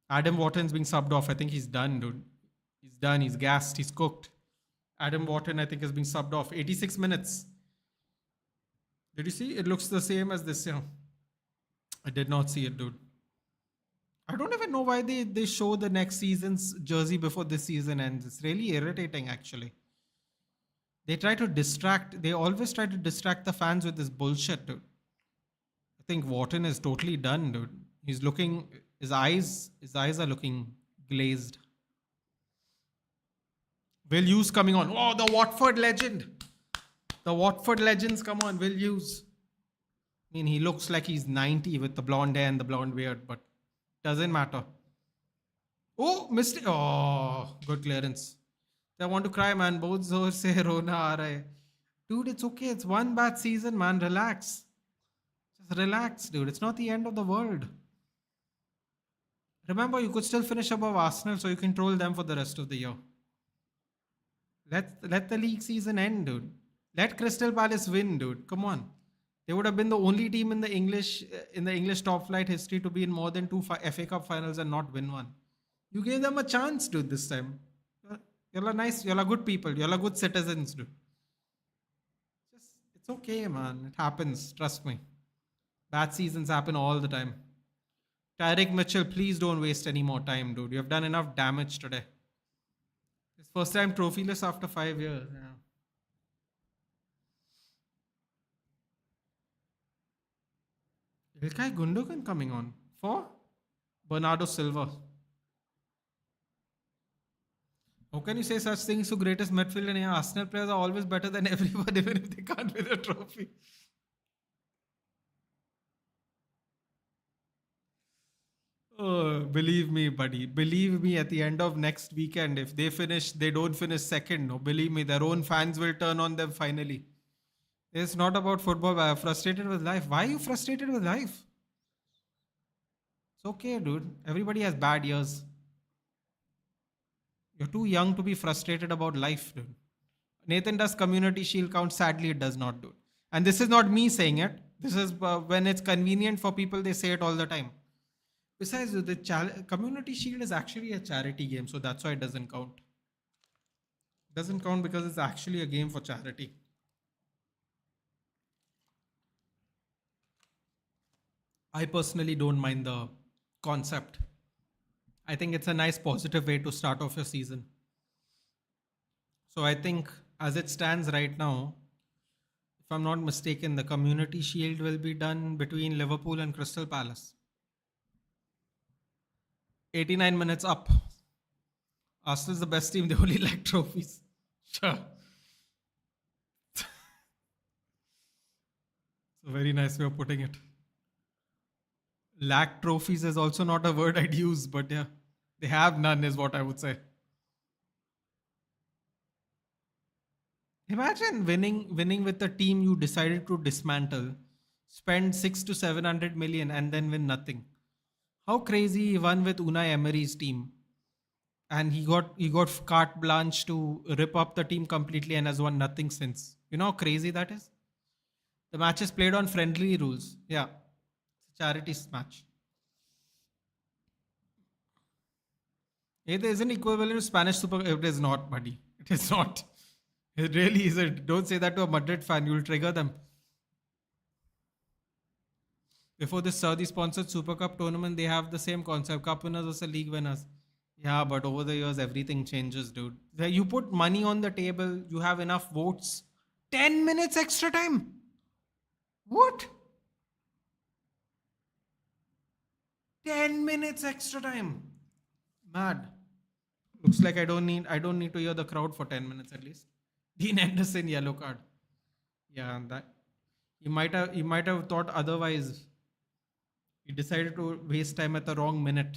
Adam Wharton's being subbed off. I think he's done, dude. He's done. He's gassed. He's cooked. Adam Wharton, I think, has been subbed off. 86 minutes. Did you see? It looks the same as this, I did not see it, dude. I don't even know why they show the next season's jersey before this season ends. It's really irritating, actually. They always try to distract the fans with this bullshit, dude. I think Wharton is totally done, dude. He's looking, his eyes are looking glazed. Will Hughes coming on. Oh, the Watford legend. The Watford legends come on, Will Hughes. I mean, he looks like he's 90 with the blonde hair and the blonde beard, but doesn't matter. Oh, mistake. Oh, good clearance. I want to cry, man. Both zor se rona aa raha hai. Dude, it's okay. It's one bad season, man. Relax. Just relax, dude. It's not the end of the world. Remember, you could still finish above Arsenal, so you can troll them for the rest of the year. Let the league season end, dude. Let Crystal Palace win, dude. Come on. They would have been the only team in the English top flight history to be in more than 2 FA Cup finals and not win one. You gave them a chance, dude, this time. You're nice. You're good people. You're good citizens, dude. It's okay, man. It happens. Trust me. Bad seasons happen all the time. Tyreek Mitchell, please don't waste any more time, dude. You have done enough damage today. It's first time trophyless after 5 years. Yeah. Ilkay Gundogan coming on for Bernardo Silva. How can you say such things to greatest midfield? And yeah, Arsenal players are always better than everyone, even if they can't win a trophy. Oh, believe me, buddy. Believe me, at the end of next weekend, if they don't finish second, no, believe me, their own fans will turn on them finally. It's not about football. I'm frustrated with life. Why are you frustrated with life? It's okay, dude. Everybody has bad years. You're too young to be frustrated about life, dude. Nathan, does community shield count? Sadly, it does not, dude. And this is not me saying it. This is when it's convenient for people, they say it all the time. Besides, the community shield is actually a charity game, so that's why it doesn't count. It doesn't count because it's actually a game for charity. I personally don't mind the concept. I think it's a nice positive way to start off your season. So I think as it stands right now, if I'm not mistaken, the community shield will be done between Liverpool and Crystal Palace. 89 minutes up. Arsenal's the best team. They only lack trophies. Sure. It's a very nice way of putting it. Lack trophies is also not a word I'd use, but yeah, they have none, is what I would say. Imagine winning with the team you decided to dismantle, spend 6 to 700 million, and then win nothing. How crazy he won with Unai Emery's team, and he got carte blanche to rip up the team completely and has won nothing since. You know how crazy that is. The match is played on friendly rules. Yeah, it's a charity match. It isn't equivalent to Spanish Super. It is not, buddy. It is not. It really isn't. Don't say that to a Madrid fan. You'll trigger them. Before this Saudi sponsored Super Cup tournament, they have the same concept: cup winners versus league winners. Yeah, but over the years, everything changes, dude. You put money on the table, you have enough votes. 10 minutes extra time. What? 10 minutes extra time. Mad. Looks like I don't need to hear the crowd for 10 minutes at least. Dean Anderson yellow card. Yeah, that you might have thought otherwise. He decided to waste time at the wrong minute.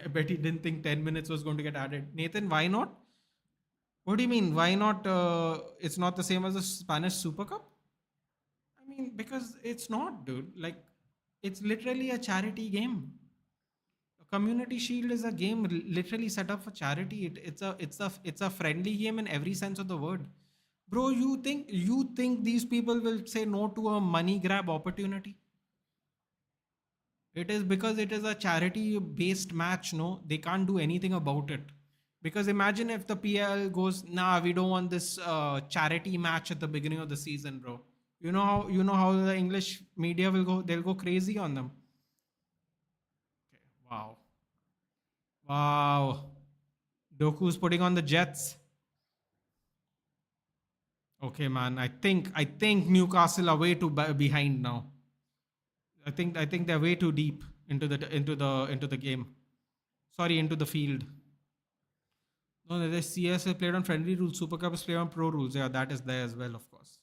I bet he didn't think 10 minutes was going to get added. Nathan, why not? What do you mean? Why not? It's not the same as the Spanish Super Cup? I mean, because it's not, dude. Like, it's literally a charity game. A community shield is a game literally set up for charity. It's a friendly game in every sense of the word. Bro, you think these people will say no to a money grab opportunity? It is because it is a charity based match, no? They can't do anything about it. Because imagine if the PL goes, nah, we don't want this charity match at the beginning of the season, bro. You know how the English media will go, they'll go crazy on them. Wow. Wow. Doku's putting on the Jets. Okay, man. I think Newcastle are way too behind now. I think they're way too deep into the game. Sorry, into the field. No, the CS is played on friendly rules. Super Cup is played on pro rules. Yeah, that is there as well, of course.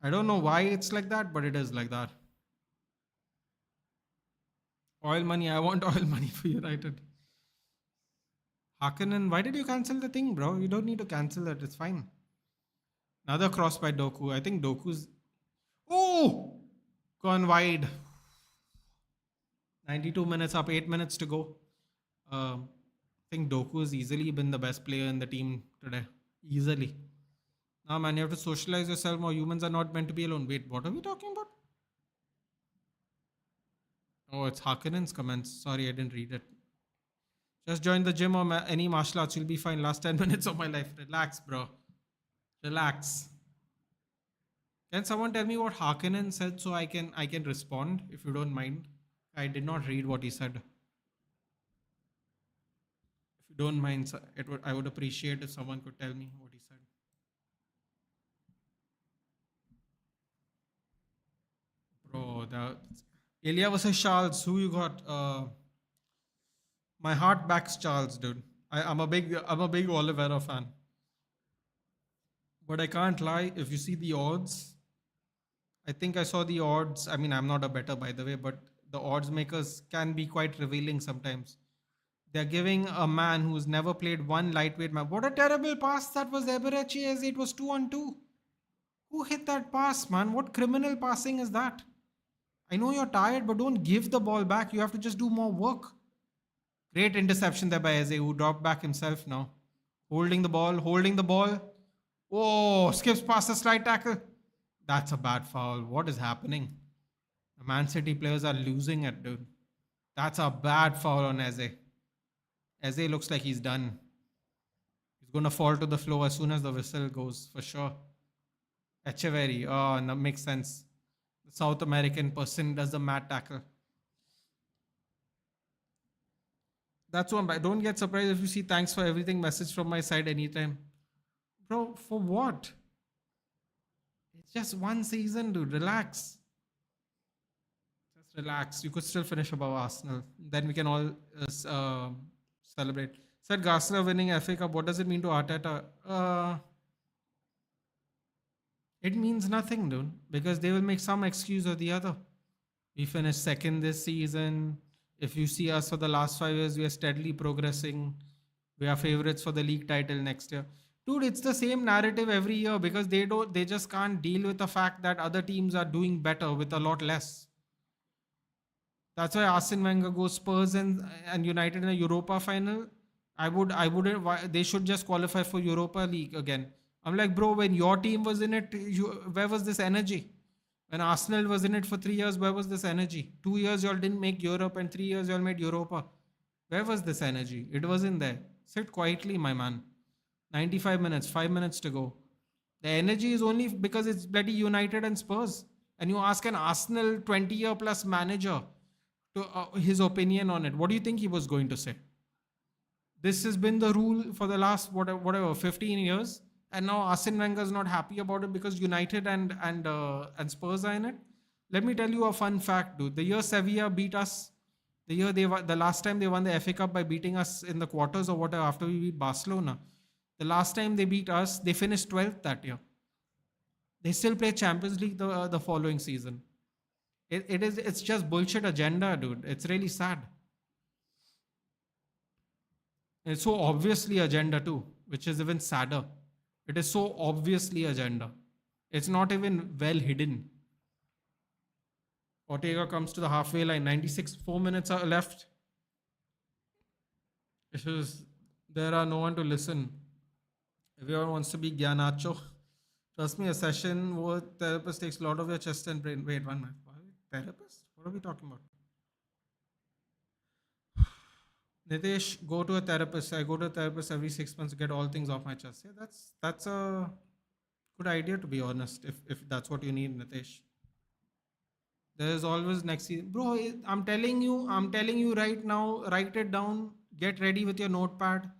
I don't know why it's like that, but it is like that. Oil money. I want oil money for United. Harkonnen, why did you cancel the thing, bro? You don't need to cancel it. It's fine. Another cross by Doku. I think Doku's. Oh! Gone wide. 92 minutes up, 8 minutes to go. I think Doku has easily been the best player in the team today. Easily. Now, man, you have to socialize yourself more. Humans are not meant to be alone. Wait, what are we talking about? Oh, it's Harkonnen's comments. Sorry, I didn't read it. Just join the gym or any martial arts. You'll be fine. Last 10 minutes of my life. Relax, bro. Relax. Can someone tell me what Harkonnen said so I can respond if you don't mind? I did not read what he said. If you don't mind, I would appreciate if someone could tell me what he said. Bro, the Ilya versus Charles. Who you got? My heart backs Charles, dude. I'm a big Oliveira fan. But I can't lie, if you see the odds, I think I saw the odds. I mean, I'm not a better, by the way, but the odds makers can be quite revealing sometimes. They're giving a man who's never played one lightweight match. What a terrible pass that was Eberechi as it was 2-on-2. Who hit that pass, man? What criminal passing is that? I know you're tired, but don't give the ball back. You have to just do more work. Great interception there by Eze, who dropped back himself now. Holding the ball, holding the ball. Oh, skips past the slide tackle. That's a bad foul. What is happening? The Man City players are losing it, dude. That's a bad foul on Eze. Eze looks like he's done. He's going to fall to the floor as soon as the whistle goes, for sure. Echeverry. Oh, no, makes sense. The South American person does the mad tackle. That's one. Don't get surprised if you see thanks for everything message from my side anytime. Bro, for what? It's just one season, dude. Relax. Just relax. You could still finish above Arsenal. Then we can all celebrate. Said Garcia winning FA Cup. What does it mean to Arteta? It means nothing, dude. Because they will make some excuse or the other. We finished second this season. If you see us for the last 5 years, we are steadily progressing. We are favorites for the league title next year. Dude, it's the same narrative every year because they just can't deal with the fact that other teams are doing better with a lot less. That's why Arsene Wenger goes Spurs and United in a Europa final. I wouldn't. They should just qualify for Europa League again. I'm like, bro, when your team was in it, where was this energy? When Arsenal was in it for 3 years, where was this energy? 2 years y'all didn't make Europe, and 3 years y'all made Europa. Where was this energy? It wasn't there. Sit quietly, my man. 95 minutes, 5 minutes to go. The energy is only because it's bloody United and Spurs. And you ask an Arsenal 20-year plus manager to his opinion on it. What do you think he was going to say? This has been the rule for the last whatever 15 years, and now Arsene Wenger is not happy about it because United and Spurs are in it. Let me tell you a fun fact, dude. The year Sevilla beat us, the last time they won the FA Cup by beating us in the quarters or whatever after we beat Barcelona. The last time they beat us, they finished 12th that year. They still play Champions League the following season. It's just bullshit agenda, dude. It's really sad. It's so obviously agenda too, which is even sadder. It is so obviously agenda. It's not even well hidden. Ortega comes to the halfway line. 96, 4 minutes are left. There are no one to listen. Everyone wants to be Gyanacho. Trust me, a session with therapist takes a lot of your chest and brain. Wait, 1 minute. Therapist? What are we talking about? Nitesh, go to a therapist. I go to a therapist every 6 months to get all things off my chest. Yeah, that's a good idea, to be honest, if that's what you need, Nitesh. There is always next season. Bro, I'm telling you right now, write it down, get ready with your notepad.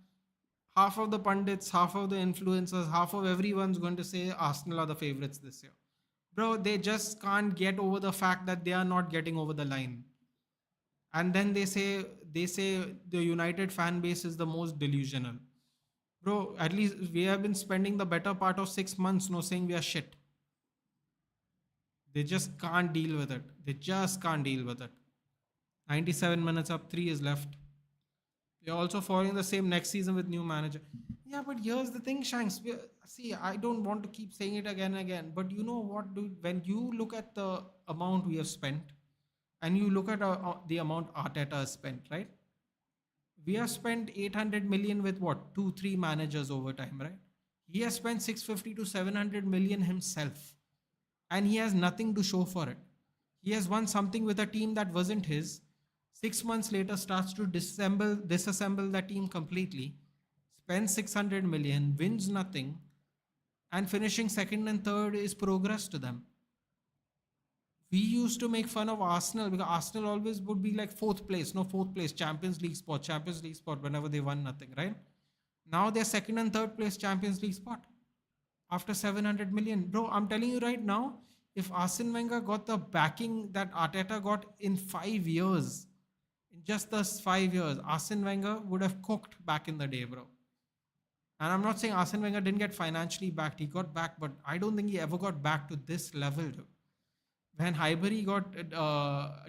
Half of the pundits, half of the influencers, half of everyone's going to say Arsenal are the favorites this year. Bro, they just can't get over the fact that they are not getting over the line. And then they say the United fan base is the most delusional. Bro, at least we have been spending the better part of 6 months saying we are shit. They just can't deal with it. They just can't deal with it. 97 minutes up, 3 is left. They're also following the same next season with new manager. Yeah, but here's the thing, Shanks. See, I don't want to keep saying it again and again, but you know what, dude? When you look at the amount we have spent, and you look at the amount Arteta has spent, right? We have spent 800 million with what? 2-3 managers over time, right? He has spent 650 to 700 million himself. And he has nothing to show for it. He has won something with a team that wasn't his. 6 months later starts to disassemble that team completely. Spends 600 million, wins nothing. And finishing second and third is progress to them. We used to make fun of Arsenal because Arsenal always would be like fourth place, Champions League spot whenever they won nothing, right? Now they're second and third place Champions League spot after 700 million. Bro, I'm telling you right now, if Arsene Wenger got the backing that Arteta got in 5 years, In just those 5 years, Arsene Wenger would have cooked back in the day, bro. And I'm not saying Arsene Wenger didn't get financially backed. He got back, but I don't think he ever got back to this level, dude. When Highbury got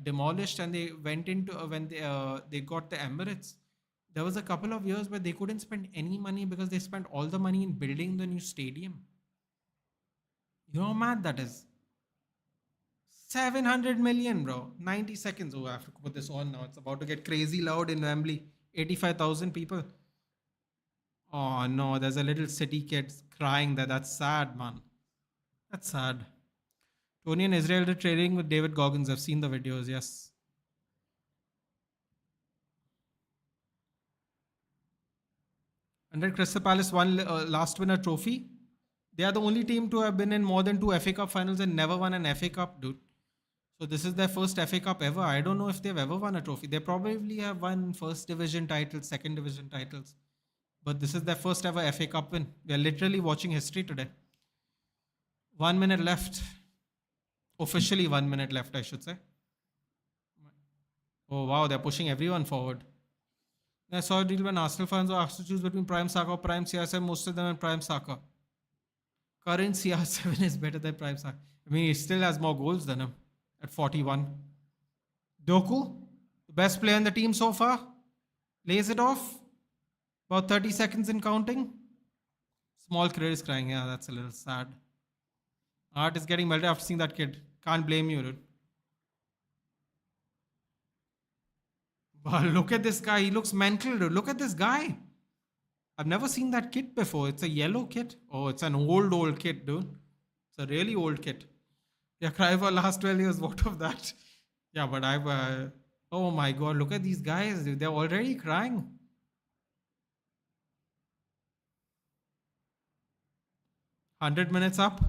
demolished and they went into when they got the Emirates, there was a couple of years where they couldn't spend any money because they spent all the money in building the new stadium. You know how mad that is? 700 million, bro. 90 seconds. Oh, I have to put this on now. It's about to get crazy loud in Wembley. 85,000 people. Oh no, there's a little city kid crying there. That's sad, man. That's sad. Tony and Israel did training with David Goggins. I've seen the videos, yes. And then Crystal Palace won last winner trophy. They are the only team to have been in more than two FA Cup finals and never won an FA Cup, dude. So this is their first FA Cup ever. I don't know if they've ever won a trophy. They probably have won first division titles, second division titles. But this is their first ever FA Cup win. We are literally watching history today. 1 minute left. Officially 1 minute left, I should say. Oh wow, they're pushing everyone forward. I saw a deal when Arsenal fans were asked to choose between Prime Saka or Prime CR7. Most of them are Prime Saka. Current CR7 is better than Prime Saka. I mean, he still has more goals than him at 41. Doku, the best player in the team so far, lays it off. About 30 seconds in counting. Small kid is crying. Yeah, that's a little sad. Art is getting melted after seeing that kid. Can't blame you, dude. Wow, look at this guy. He looks mental, dude. Look at this guy. I've never seen that kit before. It's a yellow kit. Oh, it's an old kit, dude. It's a really old kit. Yeah, cry for last 12 years. What of that? Yeah, but I've. Oh my god, look at these guys, dude. They're already crying. 100 minutes up.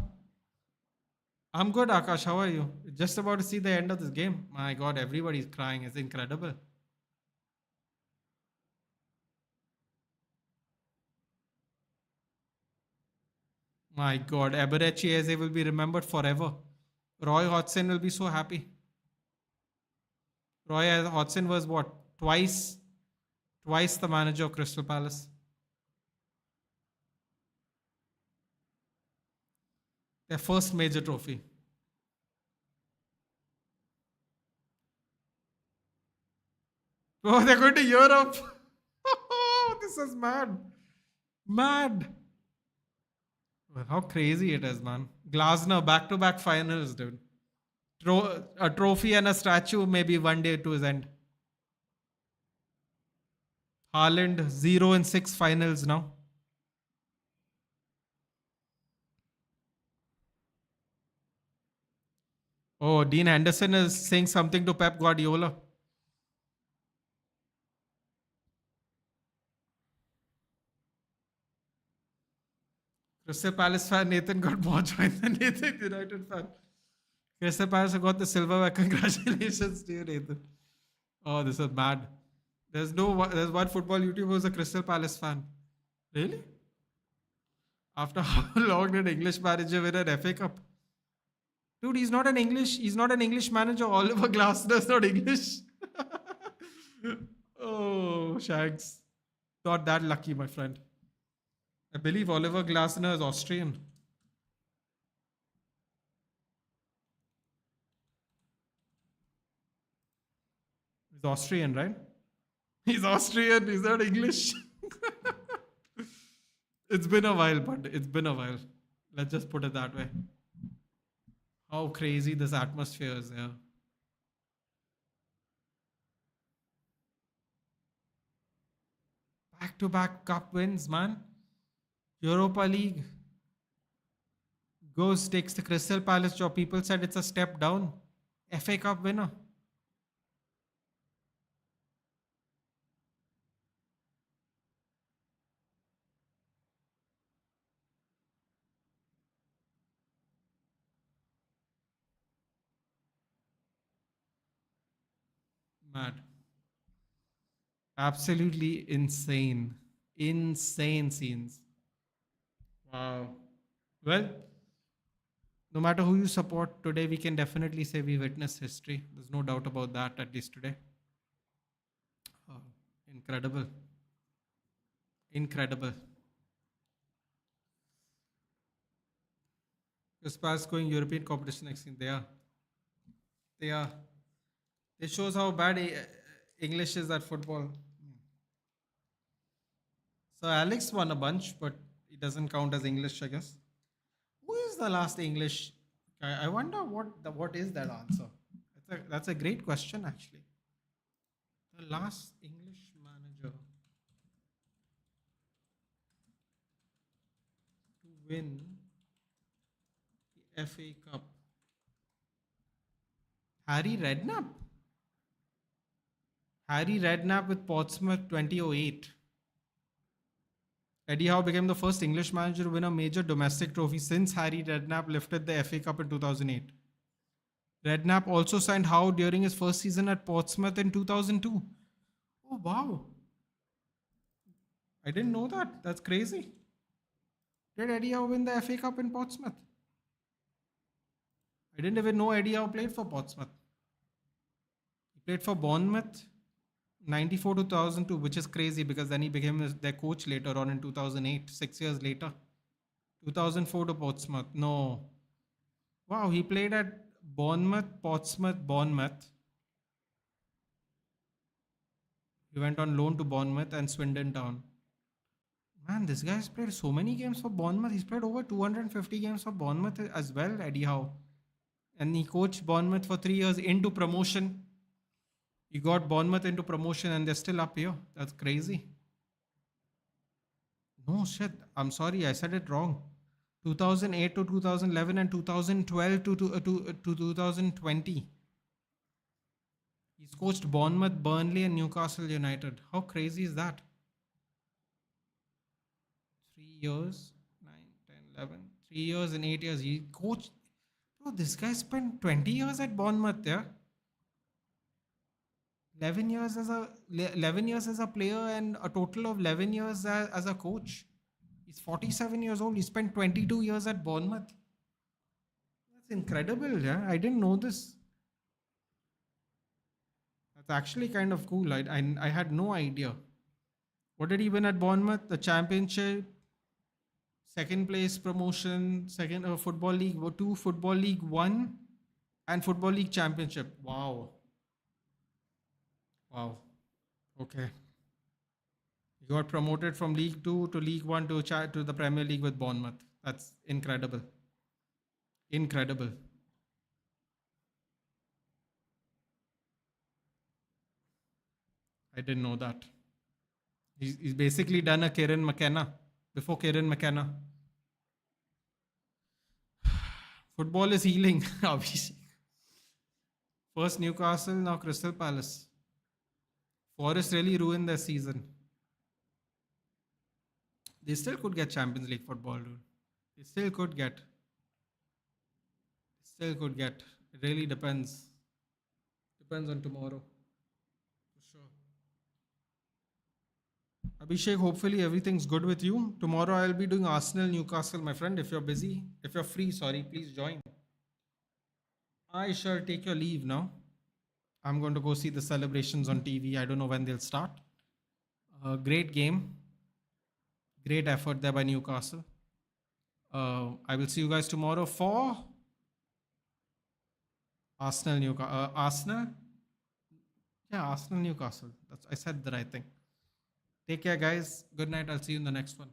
I'm good, Akash. How are you? Just about to see the end of this game. My god, everybody's crying. It's incredible. My God, Eberechi Eze will be remembered forever. Roy Hodgson will be so happy. Roy Hodgson was what? Twice the manager of Crystal Palace. Their first major trophy. Oh, they're going to Europe. This is mad. Mad. Well, how crazy it is, man. Glasner, back to back finals, dude. A trophy and a statue maybe one day to his end. Haaland, 0-6 finals now. Oh, Dean Anderson is saying something to Pep Guardiola. Crystal Palace fan Nathan got more joined than Nathan United fan. Crystal Palace got the silverware. Congratulations to you, Nathan. Oh, this is mad. There's one football YouTuber who's a Crystal Palace fan. Really? After how long did English manager win an FA Cup? Dude, he's not an English manager. Oliver Glasner's not English. Oh, Shanks. Not that lucky, my friend. I believe Oliver Glasner is Austrian. He's Austrian, right? He's Austrian. He's not English. It's been a while, but it's been a while. Let's just put it that way. How crazy this atmosphere is here. Back to back cup wins, man. Europa League takes the Crystal Palace job. People said it's a step down. FA Cup winner. Mad. Absolutely insane. Insane scenes. Wow. Well, no matter who you support today, we can definitely say we witnessed history. There's no doubt about that, at least today. Incredible. Incredible. Spurs going European competition next thing. They are. They are. It shows how bad English is at football. So Alex won a bunch, but it doesn't count as English, I guess. Who is the last English guy? I wonder what is that answer. That's a great question actually. The last English manager to win the FA Cup. Harry Redknapp. Harry Redknapp with Portsmouth 2008. Eddie Howe became the first English manager to win a major domestic trophy since Harry Redknapp lifted the FA Cup in 2008. Redknapp also signed Howe during his first season at Portsmouth in 2002. Oh, wow. I didn't know that. That's crazy. Did Eddie Howe win the FA Cup in Portsmouth? I didn't even know Eddie Howe played for Portsmouth. He played for Bournemouth 94 to 2002, which is crazy because then he became their coach later on in 2008, 6 years later. 2004 to Portsmouth. No. Wow, he played at Bournemouth, Portsmouth, Bournemouth. He went on loan to Bournemouth and Swindon Town. Man, this guy's played so many games for Bournemouth. He's played over 250 games for Bournemouth as well, Eddie Howe. And he coached Bournemouth for 3 years into promotion. He got Bournemouth into promotion and they're still up here. That's crazy. No shit. I'm sorry, I said it wrong. 2008 to 2011 and 2012 to 2020. He's coached Bournemouth, Burnley, and Newcastle United. How crazy is that? 3 years, 9, 10, 11. 3 years and 8 years. He coached. Bro, this guy spent 20 years at Bournemouth, yeah? 11 years as a player and a total of 11 years as a coach. He's 47 years old. He spent 22 years at Bournemouth. That's incredible, yeah? I didn't know this. That's actually kind of cool. I had no idea. What did he win at Bournemouth? The championship, second place promotion, second Football League 2, Football League 1, and Football League Championship. Wow. Wow. Okay. He got promoted from League 2 to League 1 to the Premier League with Bournemouth. That's incredible. Incredible. I didn't know that. He's basically done a Kieran McKenna before Kieran McKenna. Football is healing. Abhishek. First Newcastle, now Crystal Palace. Forest really ruined their season. They still could get Champions League football, dude. They still could get. It really depends. Depends on tomorrow. For sure. Abhishek, hopefully everything's good with you. Tomorrow I'll be doing Arsenal Newcastle, my friend. If you're busy, if you're free, sorry, please join. I shall take your leave now. I'm going to go see the celebrations on TV. I don't know when they'll start. Great game. Great effort there by Newcastle. I will see you guys tomorrow for Arsenal Newcastle. Arsenal? Yeah, Arsenal Newcastle. I said the right thing. Take care, guys. Good night. I'll see you in the next one.